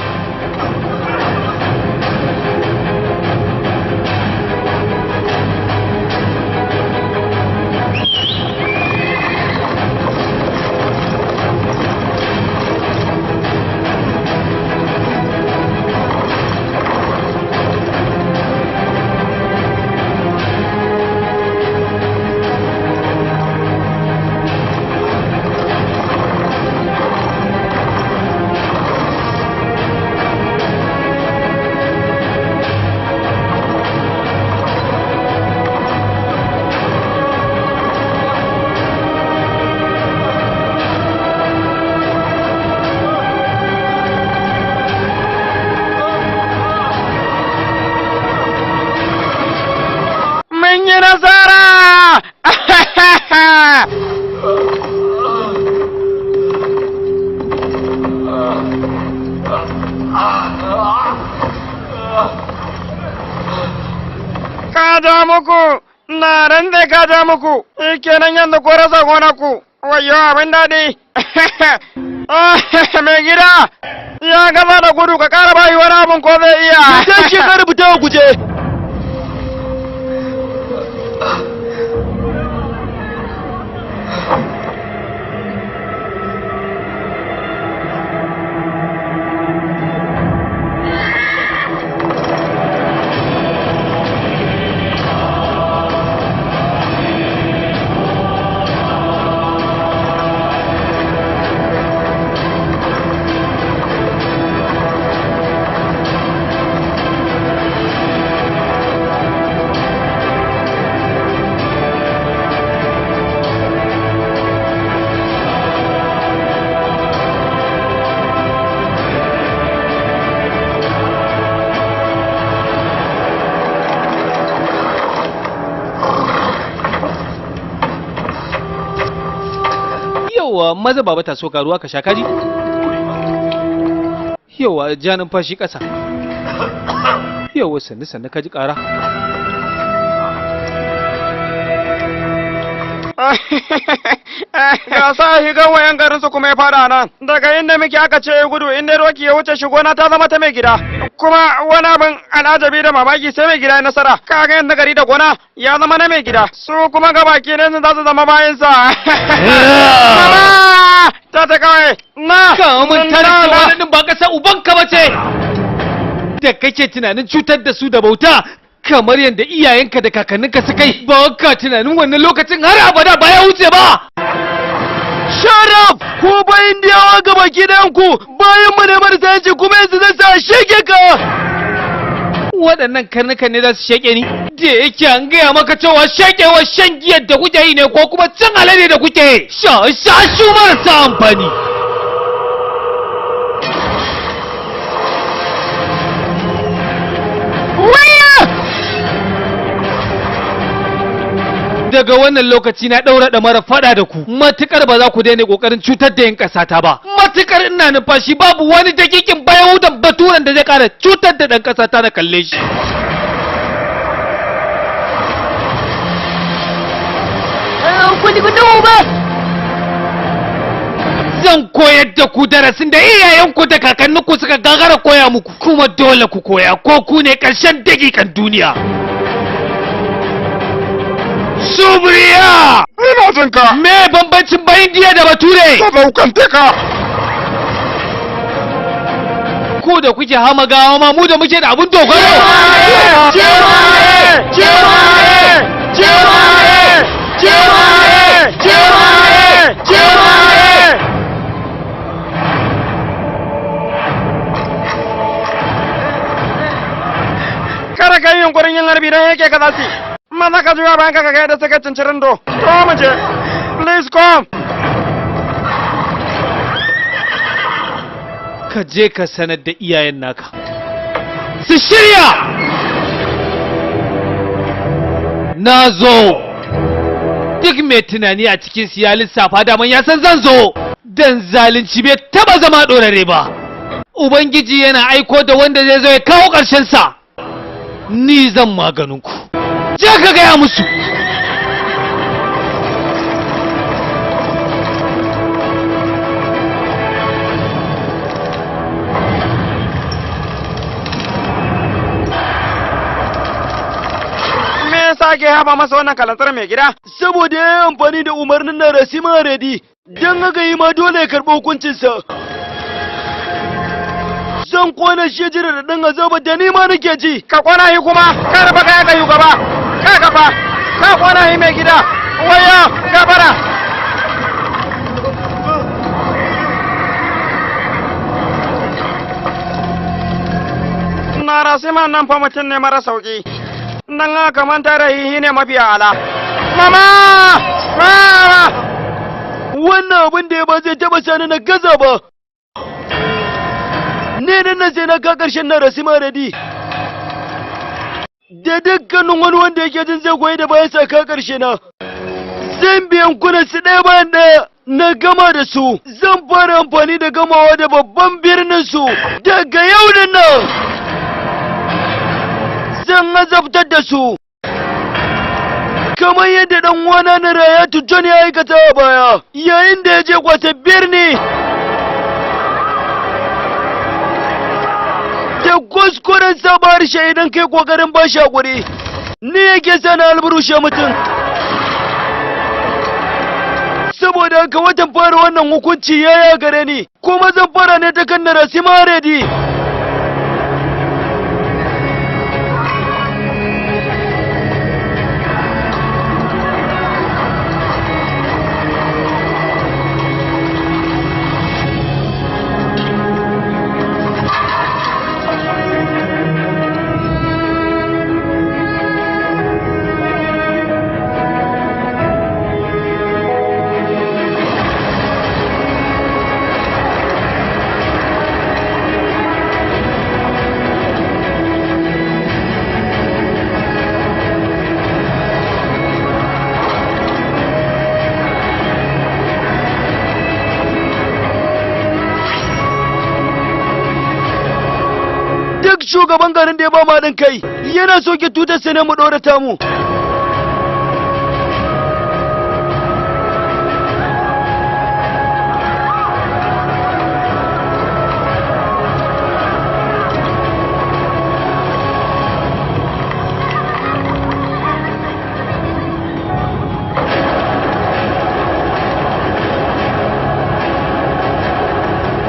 Kaja muku, na ran da kaja muku, kenan yanzu ko rasa gona ku, wayo abin daɗi. Mai gida, ya gama da gudu ka ƙara bayi wani abin ko zai iya. Sai ke ƙara fita guje. Yawa maza baba ta so ruwa ka sha kaji. Yawa ja numfashi ƙasa. Yawa sannu kaji ƙara. Ga sa higan wayan garin su kuma ya fada nan. Daga inda muke aka ce ya gudu, inda Roki ya wuce shi gona ta zama ta mai gida. Kuma wani abin al'ajabi da mamaki sai mai gida ya nasara. Kaga yanda gari da gona ya zama na mai gida. Su kuma gabaki ne za su zama bayansa. Ta kawai na. Ka mun tare cewa nan ba kasa ubanka bace. Da kake tunanin cutar da su da bauta. Kamar yadda iyayenka da kakanninka suka yi, ba ka tunanin wannan lokacin har abada ba ya wuce ba. Sharaf, ko bayan diyawa gaba gidanku bayan mu ne marasa yanci kuma yanzu zai sa shege ka. Waɗannan karnukan ne za su sheke ni? Da yake an gaya maka cewa shekewar shan giyar da kuke yi ne ko kuma cin alade da kuke sha shu marasa amfani. Daga wannan lokaci na ɗaura da mara faɗa da ku, matukar ba za ku daina ƙoƙarin cutar da yin ƙasata ba. Matukar ina numfashi babu wani dakikin bayan wutan baturen da zai ƙara cutar da ɗan ƙasata na kalle shi. Zan koyar da ku darasin da iyayenku da kakanninku suka gagara koya muku, kuma dole ku koya ko ku ne ƙarshen dakikan duniya. Subriya! Ina jin ka. Me bambancin bayin diya da bature? Sadaukante ka. Ku da kuke hama gawa ma mu da muke da abun dogaro. Kada ka yi yunkurin yin harbi don yake ka zasi. Maza ka juya bayan ka ga yadda suka cincirin do. Ko mu je. Please come. ka je ka sanar da iyayen naka su shirya. Na zo. Duk mai tunani a cikin su ya lissafa daman ya san zan zo. Dan zalunci bai taba zama dorare ba. Ubangiji yana aiko da wanda zai zo ya kawo ƙarshen sa. Ni zan maganin ku. Je ka gaya musu. Sake haɓa masa wannan kalantar mai gida? Saboda ya yi amfani da umarnin na Rasima Redi, don haka yi ma dole ya karɓi hukuncinsa. Zan kona shi jira da ɗan azaba da ni ma nake ji. Ka kona yi kuma, ka raba kaya ka yi gaba, ka gaba, ka kona yi mai gida, waya, gabara. Na Rasima nan fa mutum ne mara sauƙi. Nan aka manta da hihi ne mafi ala. Mama! Mama! Wannan abin da ya ba zai taba sani na gaza ba. Ne nan sai na ka karshen na Rasima Redi. Da dukkanin wani wanda yake jin zai goyi da bayan sa ka karshe na. Zan biyan kunan su ɗaya bayan ɗaya na gama da su. Zan fara amfani da gamawa da babban birnin su daga yau da nan. Zan azabtar da su kamar yadda dan wana na Rayatu John ya aikata a baya yayin da ya je kwata birni da kuskuren saba harshe idan kai kokarin ba shi hakuri ni yake sana alburushe mutum. Saboda haka watan fara wannan hukunci ya gare ni kuma zan fara ne ta kan Rasima Redi. Shugaban garin da ya ba mu haɗin kai yana soke tutar sai ne mu ɗora tamu.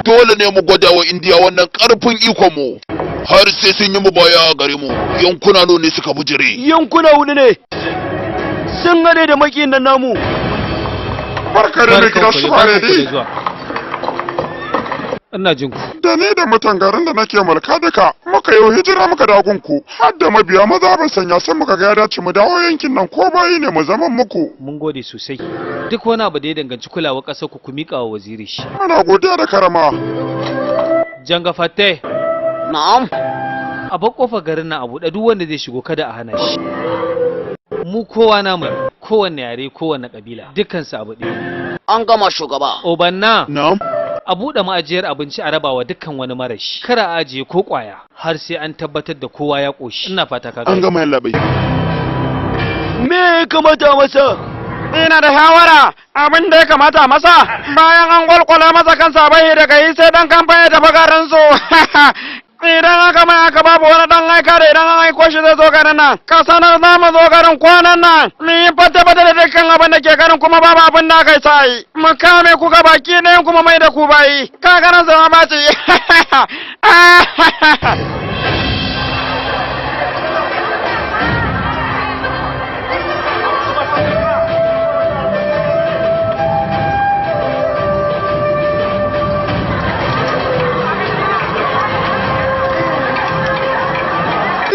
Dole ne mu gwada wa Indiya wannan ƙarfin ikon mu. Har sai sun yi mu baya a gare mu. Yankuna ne suka bujire. Yankuna hudu ne sun haɗe da makiyin nan namu. Barka da mai gida su bare dai. Ina jin ku. Da ni da mutan garin da nake mulka duka muka yi hijira muka dagun ku har da mabiya maza ban sanya sai muka ga ya dace mu dawo yankin nan ko bayi ne mu zaman muku. Mun gode sosai. Duk wani abu da ya danganci kulawar ƙasar ku miƙa wa waziri shi. Ana godiya da karama. Janga Fatte. Na'am. A bar kofar garin nan a buɗe duk wanda zai shigo kada a hana shi. Mu kowa namu, kowanne yare, kowanne kabila, dukkansu abu ɗaya. An gama shugaba. Obanna. Na'am. A buɗe ma'ajiyar abinci a rabawa dukkan wani marashi. Kara a ajiye ko ƙwaya har sai an tabbatar da kowa ya ƙoshi. Ina fata ka an gama yallaɓai. Me ya kamata masa? Ina da shawara abin da ya kamata masa bayan an kwalkwala masa kansa bai daga yi sai dan kamfani ya tafi garin su. Idan aka mai aka babu wani dan aika da idan an aiko shi zai zo garin nan ka sanar za mu zo garin kwanan nan mu yi fata da dukkan abin da ke garin kuma babu abin da aka yi sa'i mu kame ku ga baki ɗayan kuma mai da ku bayi ka ganin zama baci.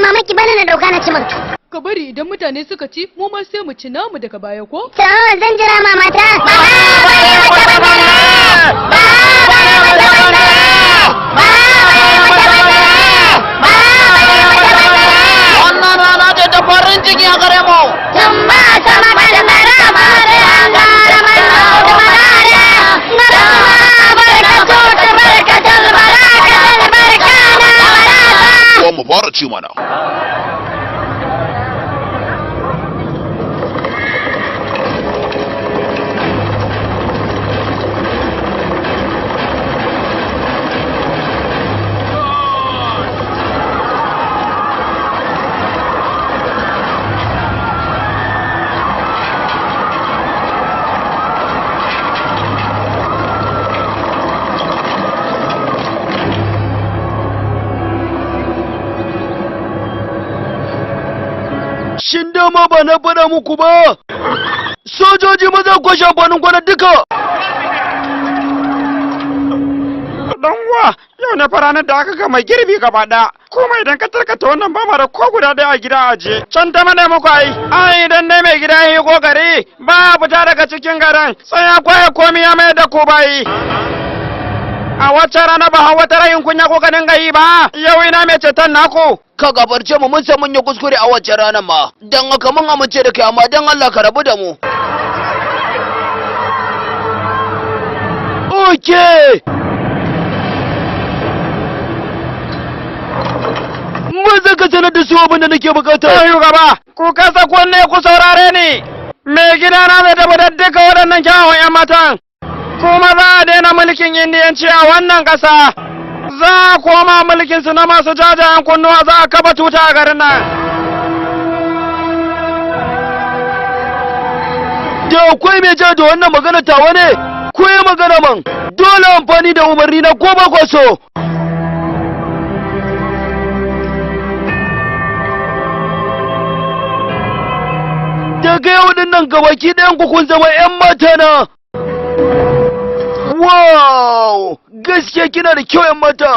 Mama ki bana na dauka na ci mutu. Ka bari idan mutane suka ci mu ma sai mu ci namu daga baya ko? To zan jira mama ta. Wannan rana ce ta farin ciki a gare mu. Tumba sama da marama da gara manno da marada. Barkatu barkatul barakatul barkana baraka. Ko mu fara ci mana. Shin dama ba na faɗa muku ba? Sojoji maza kwashe amfanin gona duka! Ɗanwa, yau na ranar da aka gama girbi gaba ɗaya. Kuma idan ka tarkata wannan ba da ko guda ɗaya a gida aje. Can ta mana muku ai idan dai mai gida yi kokari ba fita daga cikin garin sai ya kwaye komi ya mai da ku bayi. A wacce rana ba hawa ta rayin kunya ko ka dinga yi ba, yau ina mai ceton naku. Ka gabarce mu mun san mun yi kuskure a wacce ranar ma. Dan haka mun amince da kai amma dan Allah ka rabu da mu. Okay! Maza ka sanar da su abin da nake bukata. Ayu gaba, ku kasa kunne ku saurare ni. Mai gida na zai tabbatar duka waɗannan kyawun 'yan matan. Kuma za a daina mulkin indiyanci a wannan ƙasa. Za a koma mulkin su na masu jajayen kunnuwa za a kafa tuta a garin nan. Da akwai mai ja da wannan magana tawa ne? Ku yi magana man, dole amfani da umarni na ko ba kwa so. Daga yau din nan gabaki ɗayan ku kun zama 'yan mata na. Wow! Gaskiya kina da kyau 'yan mata.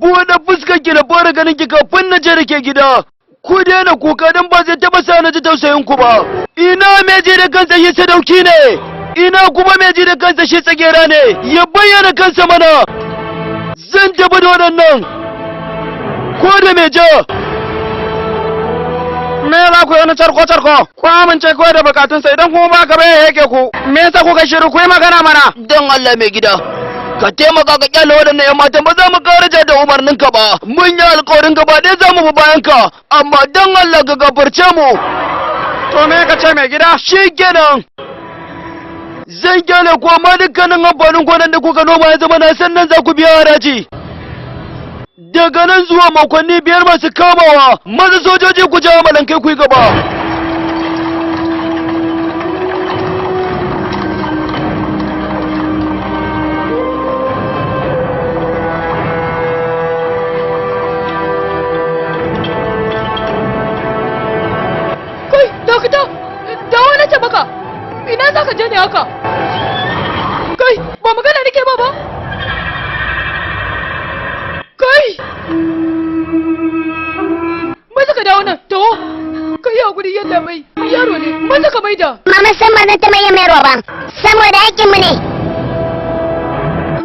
Buɗe fuskar ki na fara ganin ki kafin na je da ke gida. Ku daina kuka don ba zai taɓa sa na ji tausayin ku ba. Ina mai ji da kansa shi sadauki ne. Ina kuma mai ji da kansa shi tsagera ne. Ya bayyana kansa mana. Zan tafi da waɗannan. Ko da mai ja. Me za ku yi wani carko-carko? Ku amince kawai da bukatunsa idan kuma ba ka bai yake ku. Me yasa kuka shiru ku yi magana mana? Dan Allah mai gida. Ka taimaka ka kyale waɗannan 'yan matan ba za mu karaja da umarninka ba. Mun yi alƙawarin gaba ɗaya za mu bi bayanka. Amma dan Allah ka gafarce mu. To me ka ce mai gida? Shi kenan. Zan kyale ku amma dukkanin amfanin gonan da kuka noma ya zama na sannan za ku biya haraji. Daga nan zuwa makonni 5 masu kamawa, maza sojoji ku jawo malankai ku yi gaba. Kai, dakata! Dawo na ce maka! Ina za ka je ne haka? Kai, ba magana nake ba ba? Kai! Maza ka dawo nan, taho! Kai hakuri yadda mai, yaro ne, maza ka maida! Mama san ma zan ta mai mayarwa ba, saboda aikin mu ne.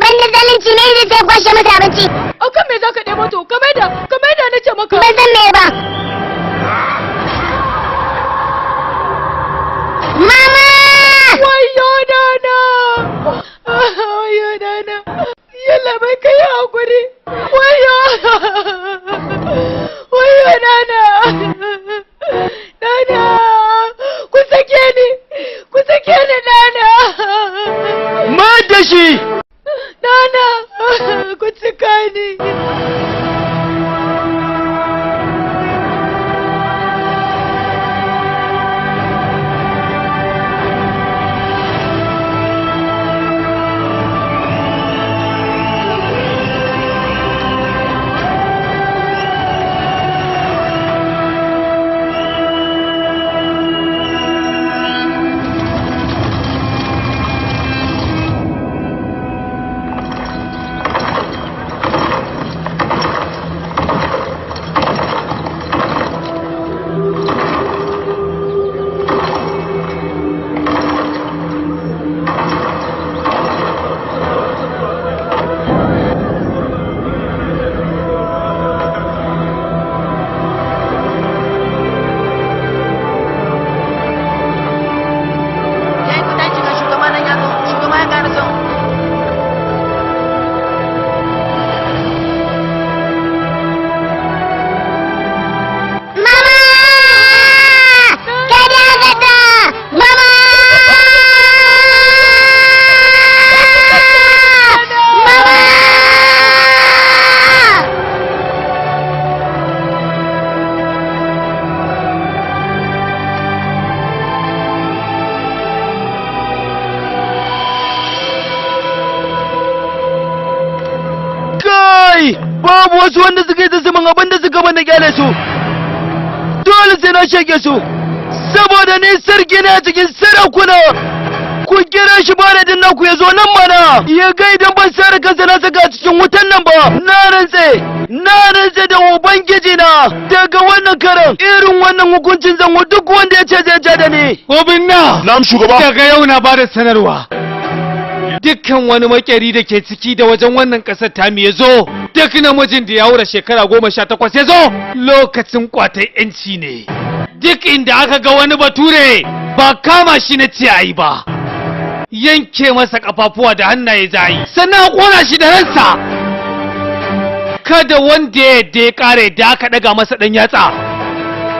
Banda zalunci ne da sai kwashe masa abinci. Akan me za ka ɗebo to, ka maida na ce maka! Ba zan mai ba. Mama! Wayo dana! Wayo dana! Yalla bai kai hakuri! Wayo! Wayo dana! Dana! Ku sake ni! Ku sake ni dana! Mata shi! Dana! Ku cika ni! abin da suka mana kyale su dole sai na shege su saboda ni sarki ne a cikin sarakuna. Ku kira shi baradin naku ya zo nan mana ya ga idan ban sare kansa na saka cikin wutan nan ba. Na rantse da ubangiji na daga wannan karan irin wannan hukuncin zan wa duk wanda ya ce zai ja da ni. Obinna! Na'am shugaba. Daga yau na bada sanarwa. Dukkan wani makeri da ke ciki da wajen wannan ƙasar tamu ya zo, duk namijin da ya haura shekara 18 ya zo, lokacin kwatar 'yanci ne. Duk inda aka ga wani bature ba kama shi na ce ayi ba. Yanke masa kafafuwa da hannaye za yi, sannan a ƙona shi da ransa. Kada wanda ya kare da aka daga masa dan yatsa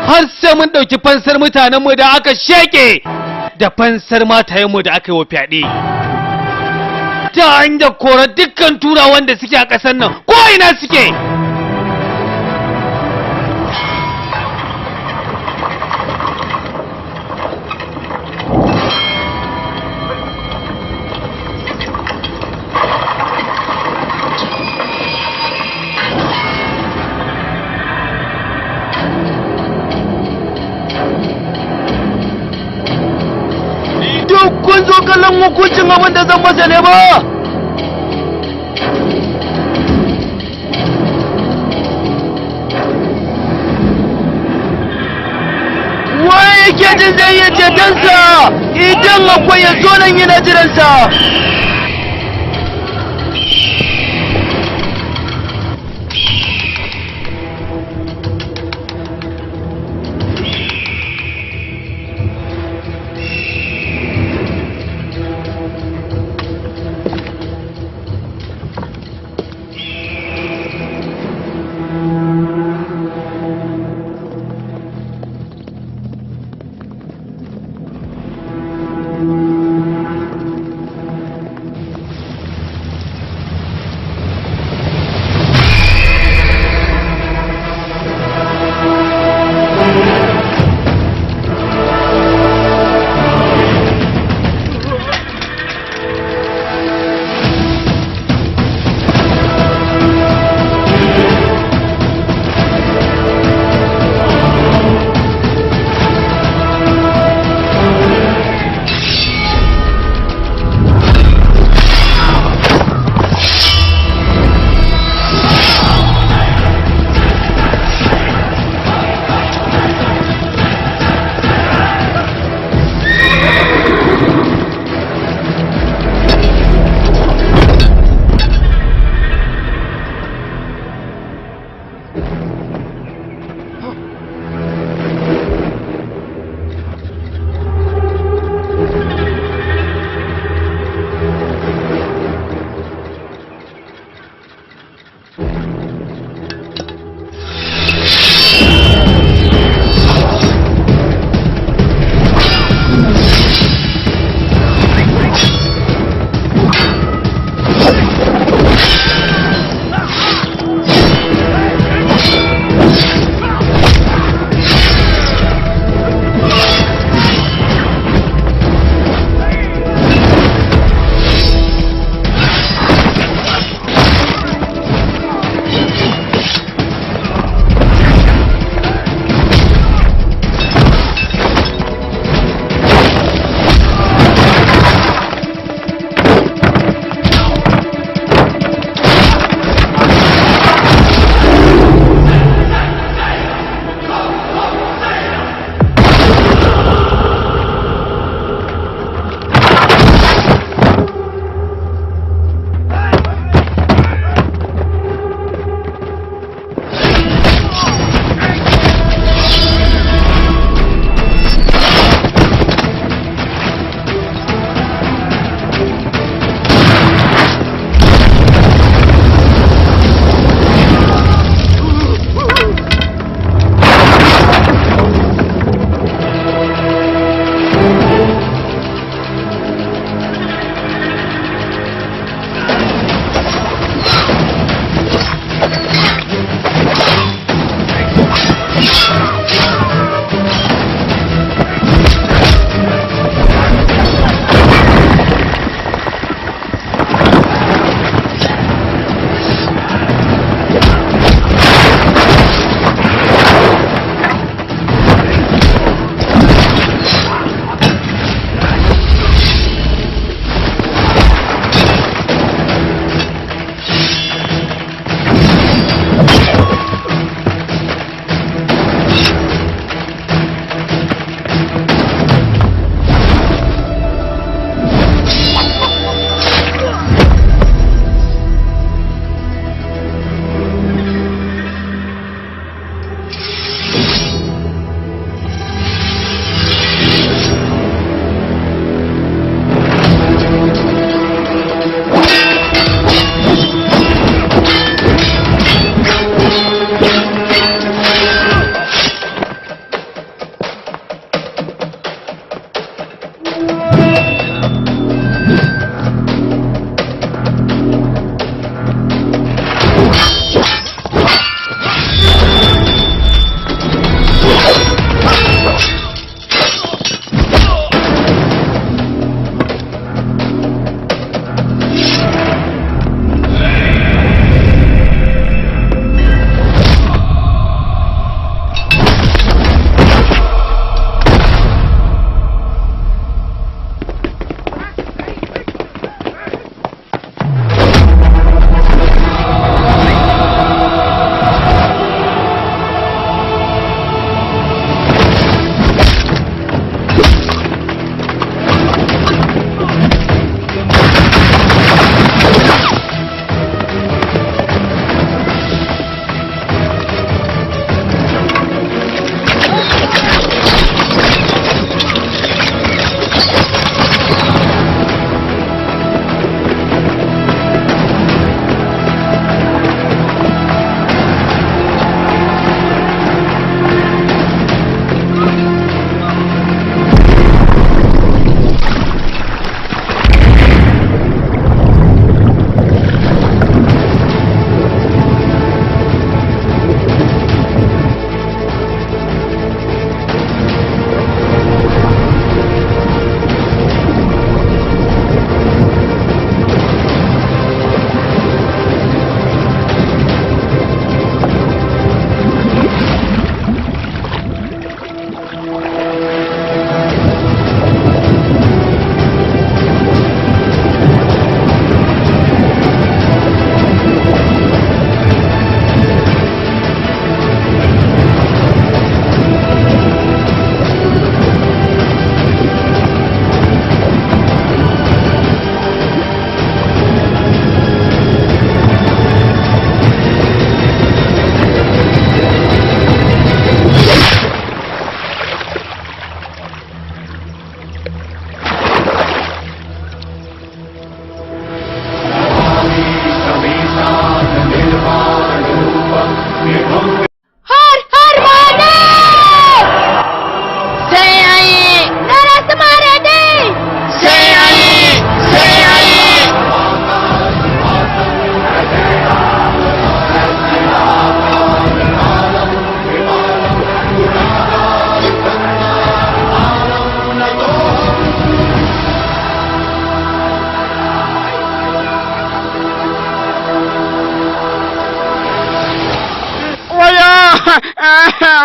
har sai mun dauki fansar mutanenmu da aka sheke da fansar matayenmu da aka yi wa fyaɗe ta hanyar kora dukkan turawan da suke a ƙasar nan ko ina suke. Kun zo kallon hukuncin abin da zan masa ne ba? Waye yake jin zai iya cetonsa idan akwai ya zo nan yana jiransa?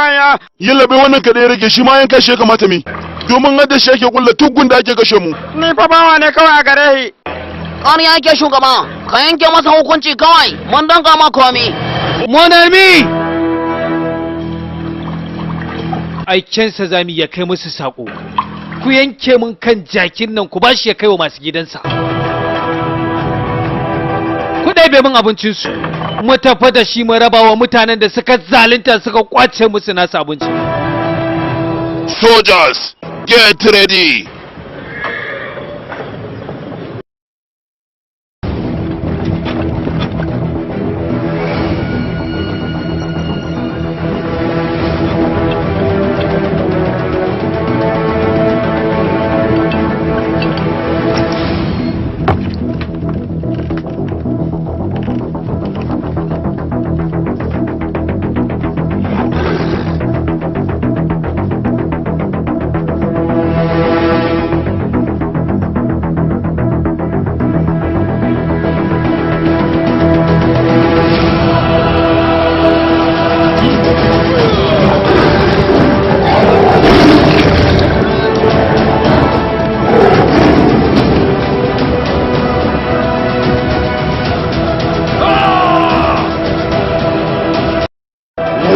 aya. Yallaɓe wannan kaɗai ya rage shi ma yanka shi ya kamata mi. Domin hadda shi ake kulla tuggun da ake kashe mu. Ni fa bawa ne kawai a gare shi. ƙarya yake shugaba, ka yanke masa hukunci kawai, mun danka ma komi. Monarmi! Aikensa zami ya kai musu saƙo. Ku yanke mun kan jakin nan ku bashi ya kai wa masu gidansa. Ku ɗaibe min abincinsu, mu tafi da shi mu raba wa mutanen da suka zalunta suka kwace musu nasu abinci. Soldiers, get ready!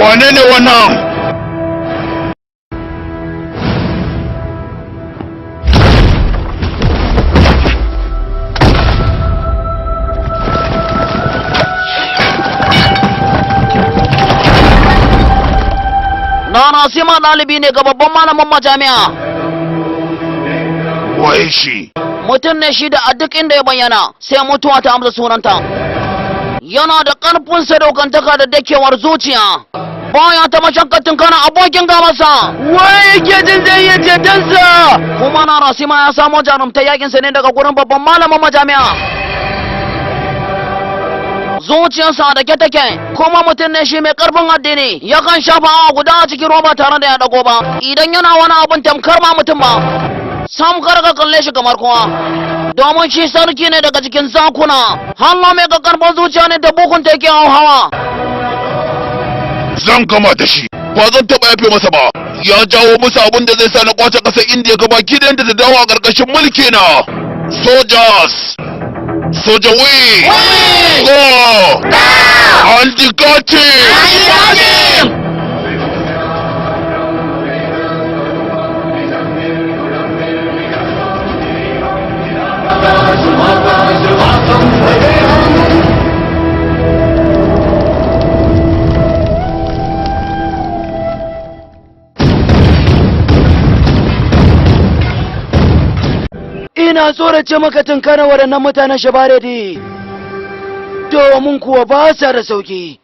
Wane ne wannan? Nasima ɗalibi ne ga babban malamin majami'a. Waye shi? Mutum ne shi da a duk inda ya bayyana sai mutuwa ta amsa sunanta. Yana da ƙarfin sadaukantaka da dakewar zuciya. Baya ta mashakkatin kana abokin gabansa. Wai yake jin zai iya cetonsa? Kuma Nasima ya samo jarumta yakinsa ne daga gurin babban malamin majami'a. Zuciyarsa da ke take, kuma mutum ne shi mai karfin addini, yakan shafa awa guda a cikin roba tare da ya dago ba, idan yana wani abun tamkar ma mutum ba, sam kar ka kalle shi kamar kowa, domin shi sarki ne daga cikin zakuna, hannu mai karfin zuciya ne da bukun take hawa. Zan gama da shi, ba zan taɓa yafe masa ba, ya jawo musu abin da zai sa na kwace ƙasar Indiya gaba gidan da dawo a ƙarƙashin mulki na. Soldiers! Soja we! Go! And the Ina tsorace maka tunkana waɗannan mutanen shabaredi, domin kuwa ba sa da sauki.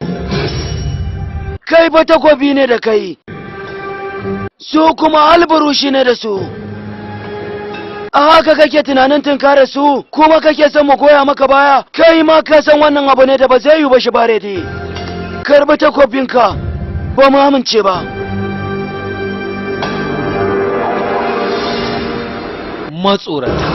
Kai ba takobi ne da kai, su kuma albarushi ne da su. A haka kake tunanin tunkara su, kuma kake son mu koya maka baya, kai ma ka san wannan abu ne da ba zai yi ba shabaredi. Karbi takobinka, ba mu amince ba. Matsorata.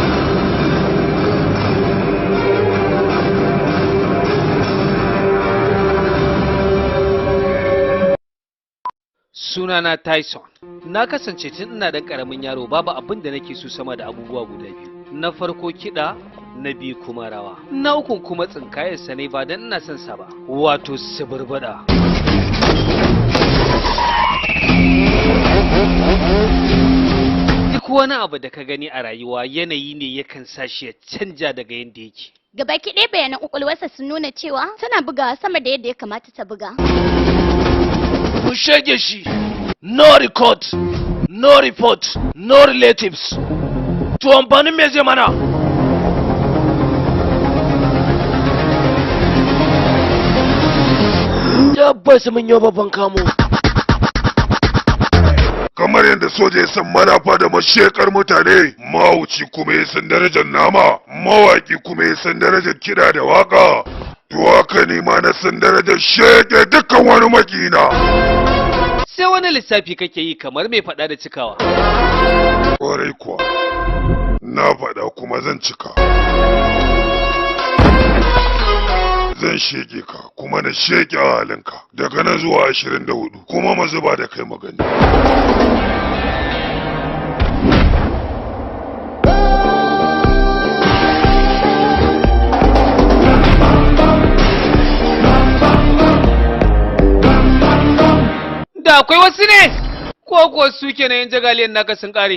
Sunana Tyson. Na kasance tun ina dan karamin yaro babu abin da nake so sama da abubuwa guda biyu. Na farko kiɗa, na biyu kuma rawa. Na ukun kuma tsinkayarsa ne ba dan ina son sa ba. Wato suburbada. Duk wani abu da ka gani a rayuwa yanayi ne yakan sa shi ya canja daga yadda yake. Gabaki ɗaya bayanan ƙwaƙwalwarsa sun nuna cewa tana bugawa sama da yadda ya kamata ta buga. Mu shege shi. No record, no report, no relatives. To amfanin me zai mana? Tabbas mun yi babban kamo. Kamar yadda soja ya san marafa da mashekar mutane, mahauci kuma ya san darajar nama, mawaki kuma ya san darajar kiɗa da waka, to haka ne ma na san darajar sheke dukkan wani makina. Sai wani lissafi kake yi kamar mai faɗa da cikawa. Ƙwarai kuwa, na faɗa kuma zan cika. zan sheke ka kuma na sheke halinka daga nan zuwa 24 kuma mu zuba da kai magani. Da akwai wasu ne ko kuwa su kenan yin jagaliyan naka sun kare.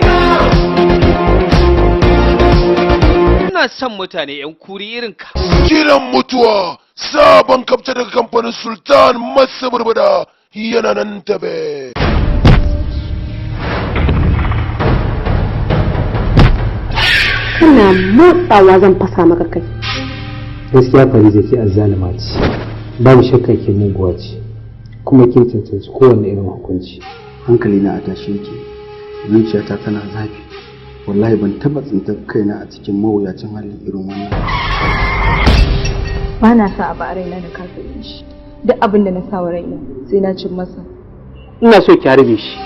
Ina son mutane 'yan kuri irin ka. Kiran mutuwa sabon kafta daga kamfanin Sultan masu burbada yana nan tabe. Kana motsawa zan fasa maka kai. Gaskiya Fariza ke azzalima ce. Babu shakka ke muguwa ce. Kuma kin cancanci kowanne irin hukunci. Hankali na a tashi yake. Zuciyata tana zafi. Wallahi ban taba tsintar kaina a cikin mawuyacin hali irin wannan. Ba na sa abu a raina da kasa yin shi. Duk abin da na sa wa raina sai na cin masa. Ina so ki harbe shi.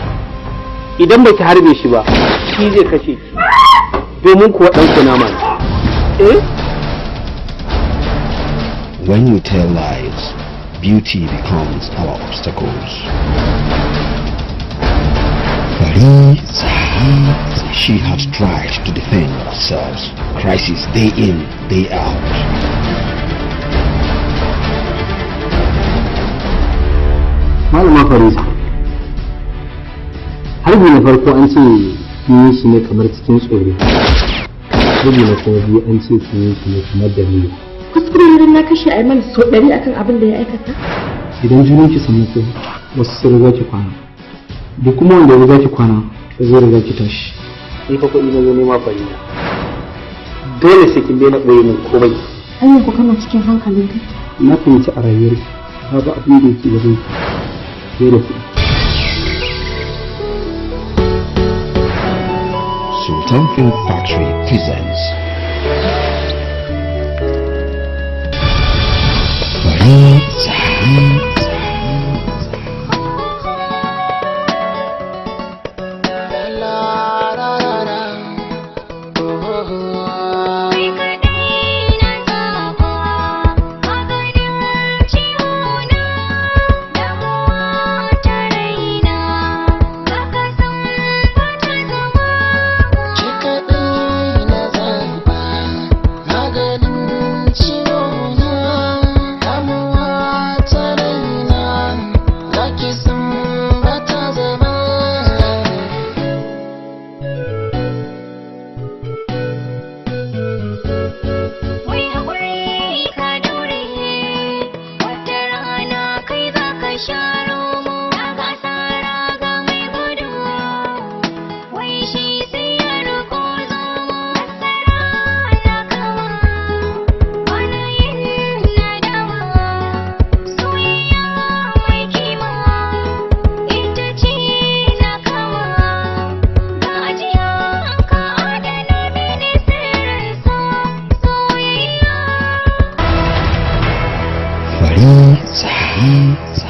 Idan baki harbe shi ba, shi zai kashe ki. Domin kuwa ɗanku nama ne. When we tell lies, beauty becomes our obstacles. She has tried to defend herself. Crisis day in, day out. Malama Fariza, harbi na farko an ce kin yi shi ne kamar cikin tsoro. Harbi na kuma biyu an ce kin yi shi ne kamar dalili. Kuskure idan na kashe Aiman so 100 akan abin da ya aikata. Idan junan ki sun mutu, wasu sun riga ki kwana. Duk kuma wanda ya riga ki kwana, zai riga ki tashi. Ni fa kuɗi na zo nema Fariza. Dole sai kin daina ɓoye min komai. Hanyar ku kana cikin hankalinka. Na fahimci a rayuwarki babu abin da yake gaban ki. Sai da kuɗi. Sultan Film Factory presents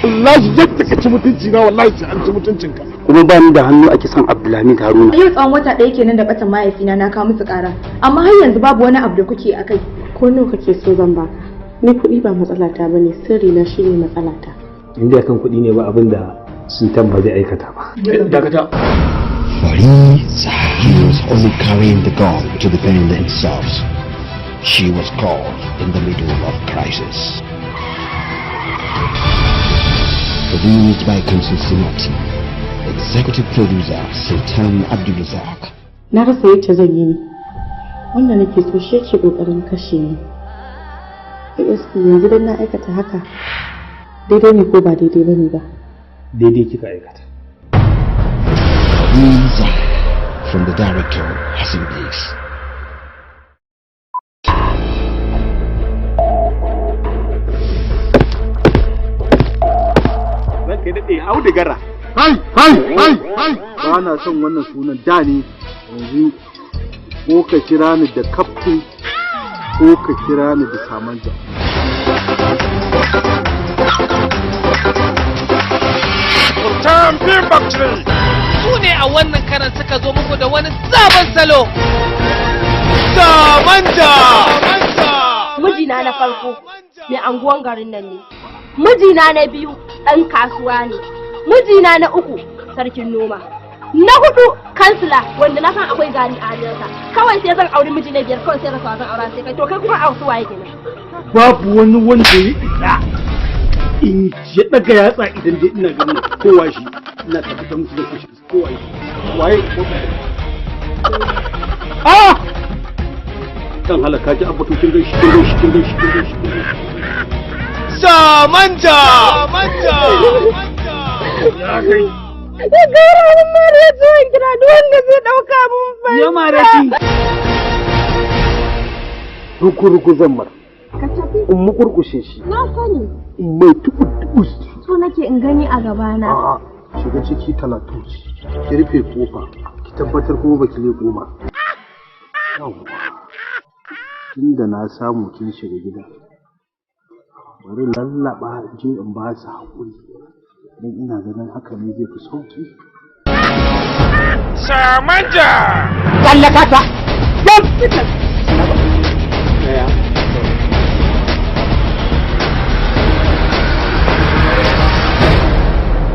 wallahi yadda ka ci mutunci na wallahi sai an ci mutuncin ka. Kuma ba ni da hannu a kisan Abdulhamid Haruna. Yau tsawon wata ɗaya kenan da batan mahaifina na kawo musu ƙara, amma har yanzu babu wani abu da kuke a kai. Ko nawa kake so zan baka? Ni kuɗi ba matsalata bane, sirri na shine matsalata. Inda kan kuɗi ne ba abin da Sultan ba zai aikata ba. Dakata. Fariza, he was only carrying the gun to defend himself. She was caught in the middle of crisis. Produced by Consistency. Executive Producer Sultan Abdulrazak. Na rasa yacce zan yi ni. Wanda nake so shi yake kokarin kashe ni. Yanzu dan na aikata haka. Daidai ne ko ba daidai bane ba? Daidai kika aikata. Fariza from the director Hassan Biggs. Kai daɗe audigara. Hai! Ba na son wannan sunan da ne yanzu ko ka kira ni da kaftin ko ka kira ni da samanja. Sultan Film Factory. Su ne a wannan karan suka zo muku da wani sabon salo. Samanja! mijina na farko mai anguwan garin nan ne. Mijina na biyu ɗan kasuwa ne. Mijina na uku sarkin noma. Na hudu kansila wanda na san akwai gari a hannunsa. Kawai sai zan auri miji na biyar kawai sai rasa zan aura sai kai to kai kuma a wasu waye kenan. Babu wani wanda ya isa in ya daga yatsa idan dai ina ganin kowa shi ina tabbatar musu da shi kowa waye kan halaka ji abu kin gan shi Samanta ya kai ya gara mun mare zuwan kira duk wanda zai dauka mun bai ya mare ki ruku zammar in mu kurkushe shi na sani in mai tubus so nake in gani a gabana shiga ciki talatu ki rufe kofa ki tabbatar kuma baki le goma tunda na samu kin shiga gida bari lallaba je in ba su hakuri dan ina ganin haka ne zai fi sauki Samanta kallaka ta ya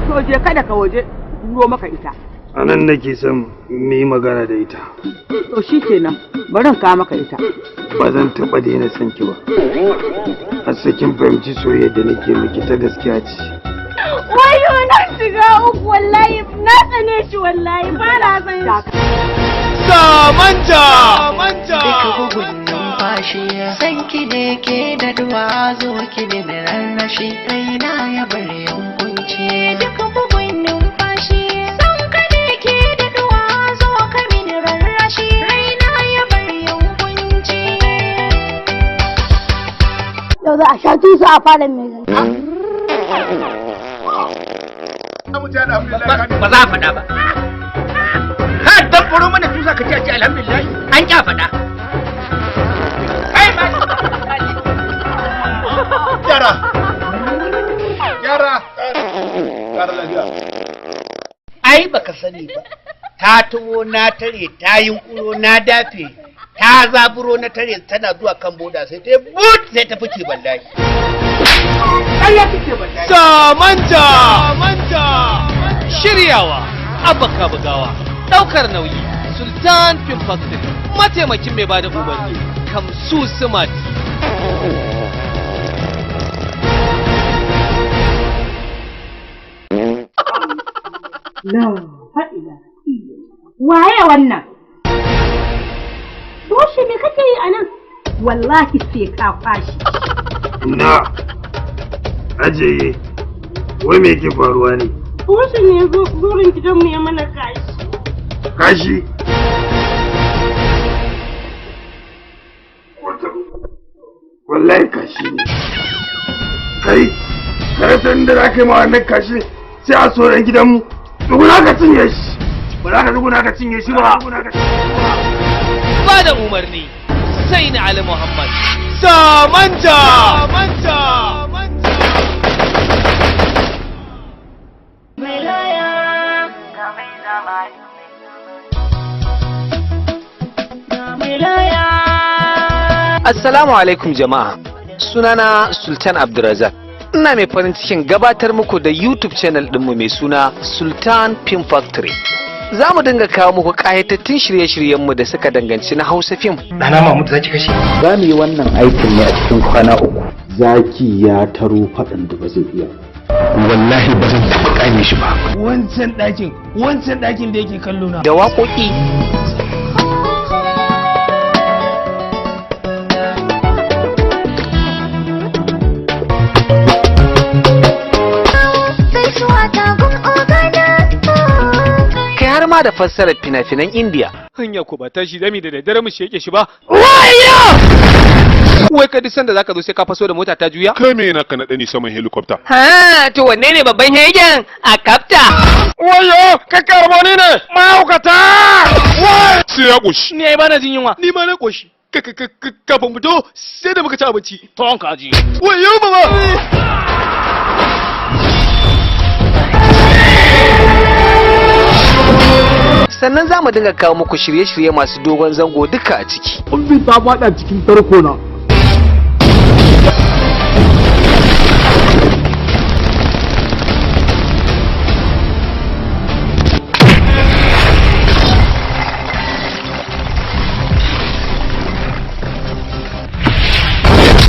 to je kada ka waje turo maka ita anan nake son mu yi magana da ita to shikenan bari in ka maka ita ba zan taɓa daina son ki ba har sai kin fahimci soyayya da nake miki ta gaskiya ce wayo na shiga uku wallahi na tsane shi wallahi ba na san shi Samanta duka bugun numfashi san ki ne ke da duwa zo ki da rarrashi raina ya bar yankunci duka bugun numfashi san ka ne ke da duwa zo ka min rarrashi raina ya bar yankunci yau za a sha tusu a falon mai zanta ba za a faɗa ba ka dabbaro mana tusa ka ce alhamdulillah an kya faɗa Gyara lafiya. ai baka sani ba ta taho na tare ta yunkuro na dafe ta zaburo na tare tana zuwa kan boda sai ta but sai ta fice wallahi Samanta Shiryawa Abaka Bugawa Daukar nauyi Sultan Film Factory mataimakin mai bada umarni Kamsu Sumati la fa'ila waye wannan to shi me kake yi anan wallahi sai ka fashi na ajiye wai me ke faruwa ne Wasu ne zurin gidanmu ya mana kashi. Kashi? Wallahi kashi ne. Kai, karatun da za ka yi ma wannan kashi sai a tsoron gidanmu. Duguna ka cinye shi. Ba za ka duguna ka cinye shi ba. Ba da umarni sai na Ali Muhammad. Samanta! Assalamu alaikum jama'a, sunana Sultan Abdulrazak. Ina mai farin cikin gabatar muku da YouTube channel ɗinmu mai suna Sultan Film Factory. Za mu dinga kawo muku ƙayatattun shirye-shiryenmu da suka danganci na Hausa film. Ɗana Mahmud za ki kashe? Za mu yi wannan aikin ne a cikin kwana 3. Zaki ya taro faɗin da ba zai iya. Wallahi ba zan taɓa ƙame shi ba. Wancan ɗakin da yake kallo na. Da waƙoƙi. Har ma da fassarar fina-finan Indiya. Hanya ku ba tashi dami da daddare mu sheke shi ba. Wayyo! Wai ka disan da zaka zo sai ka faso da mota ta juya? Kai me yana ka naɗa ni saman helicopter? Ha, to wanne ne babban hegen a kafta? Wayyo, ka karbo ni ne, mahaukata! Wai! Sai ya ƙoshi. Ni ai bana jin yunwa. Ni ma na ƙoshi. Kafin fito sai da muka ci abinci. Tawon kaji. Wayyo baba! Sannan za mu dinga kawo muku shirye-shirye masu dogon zango duka a ciki. Ummi ta faɗa cikin tarko na.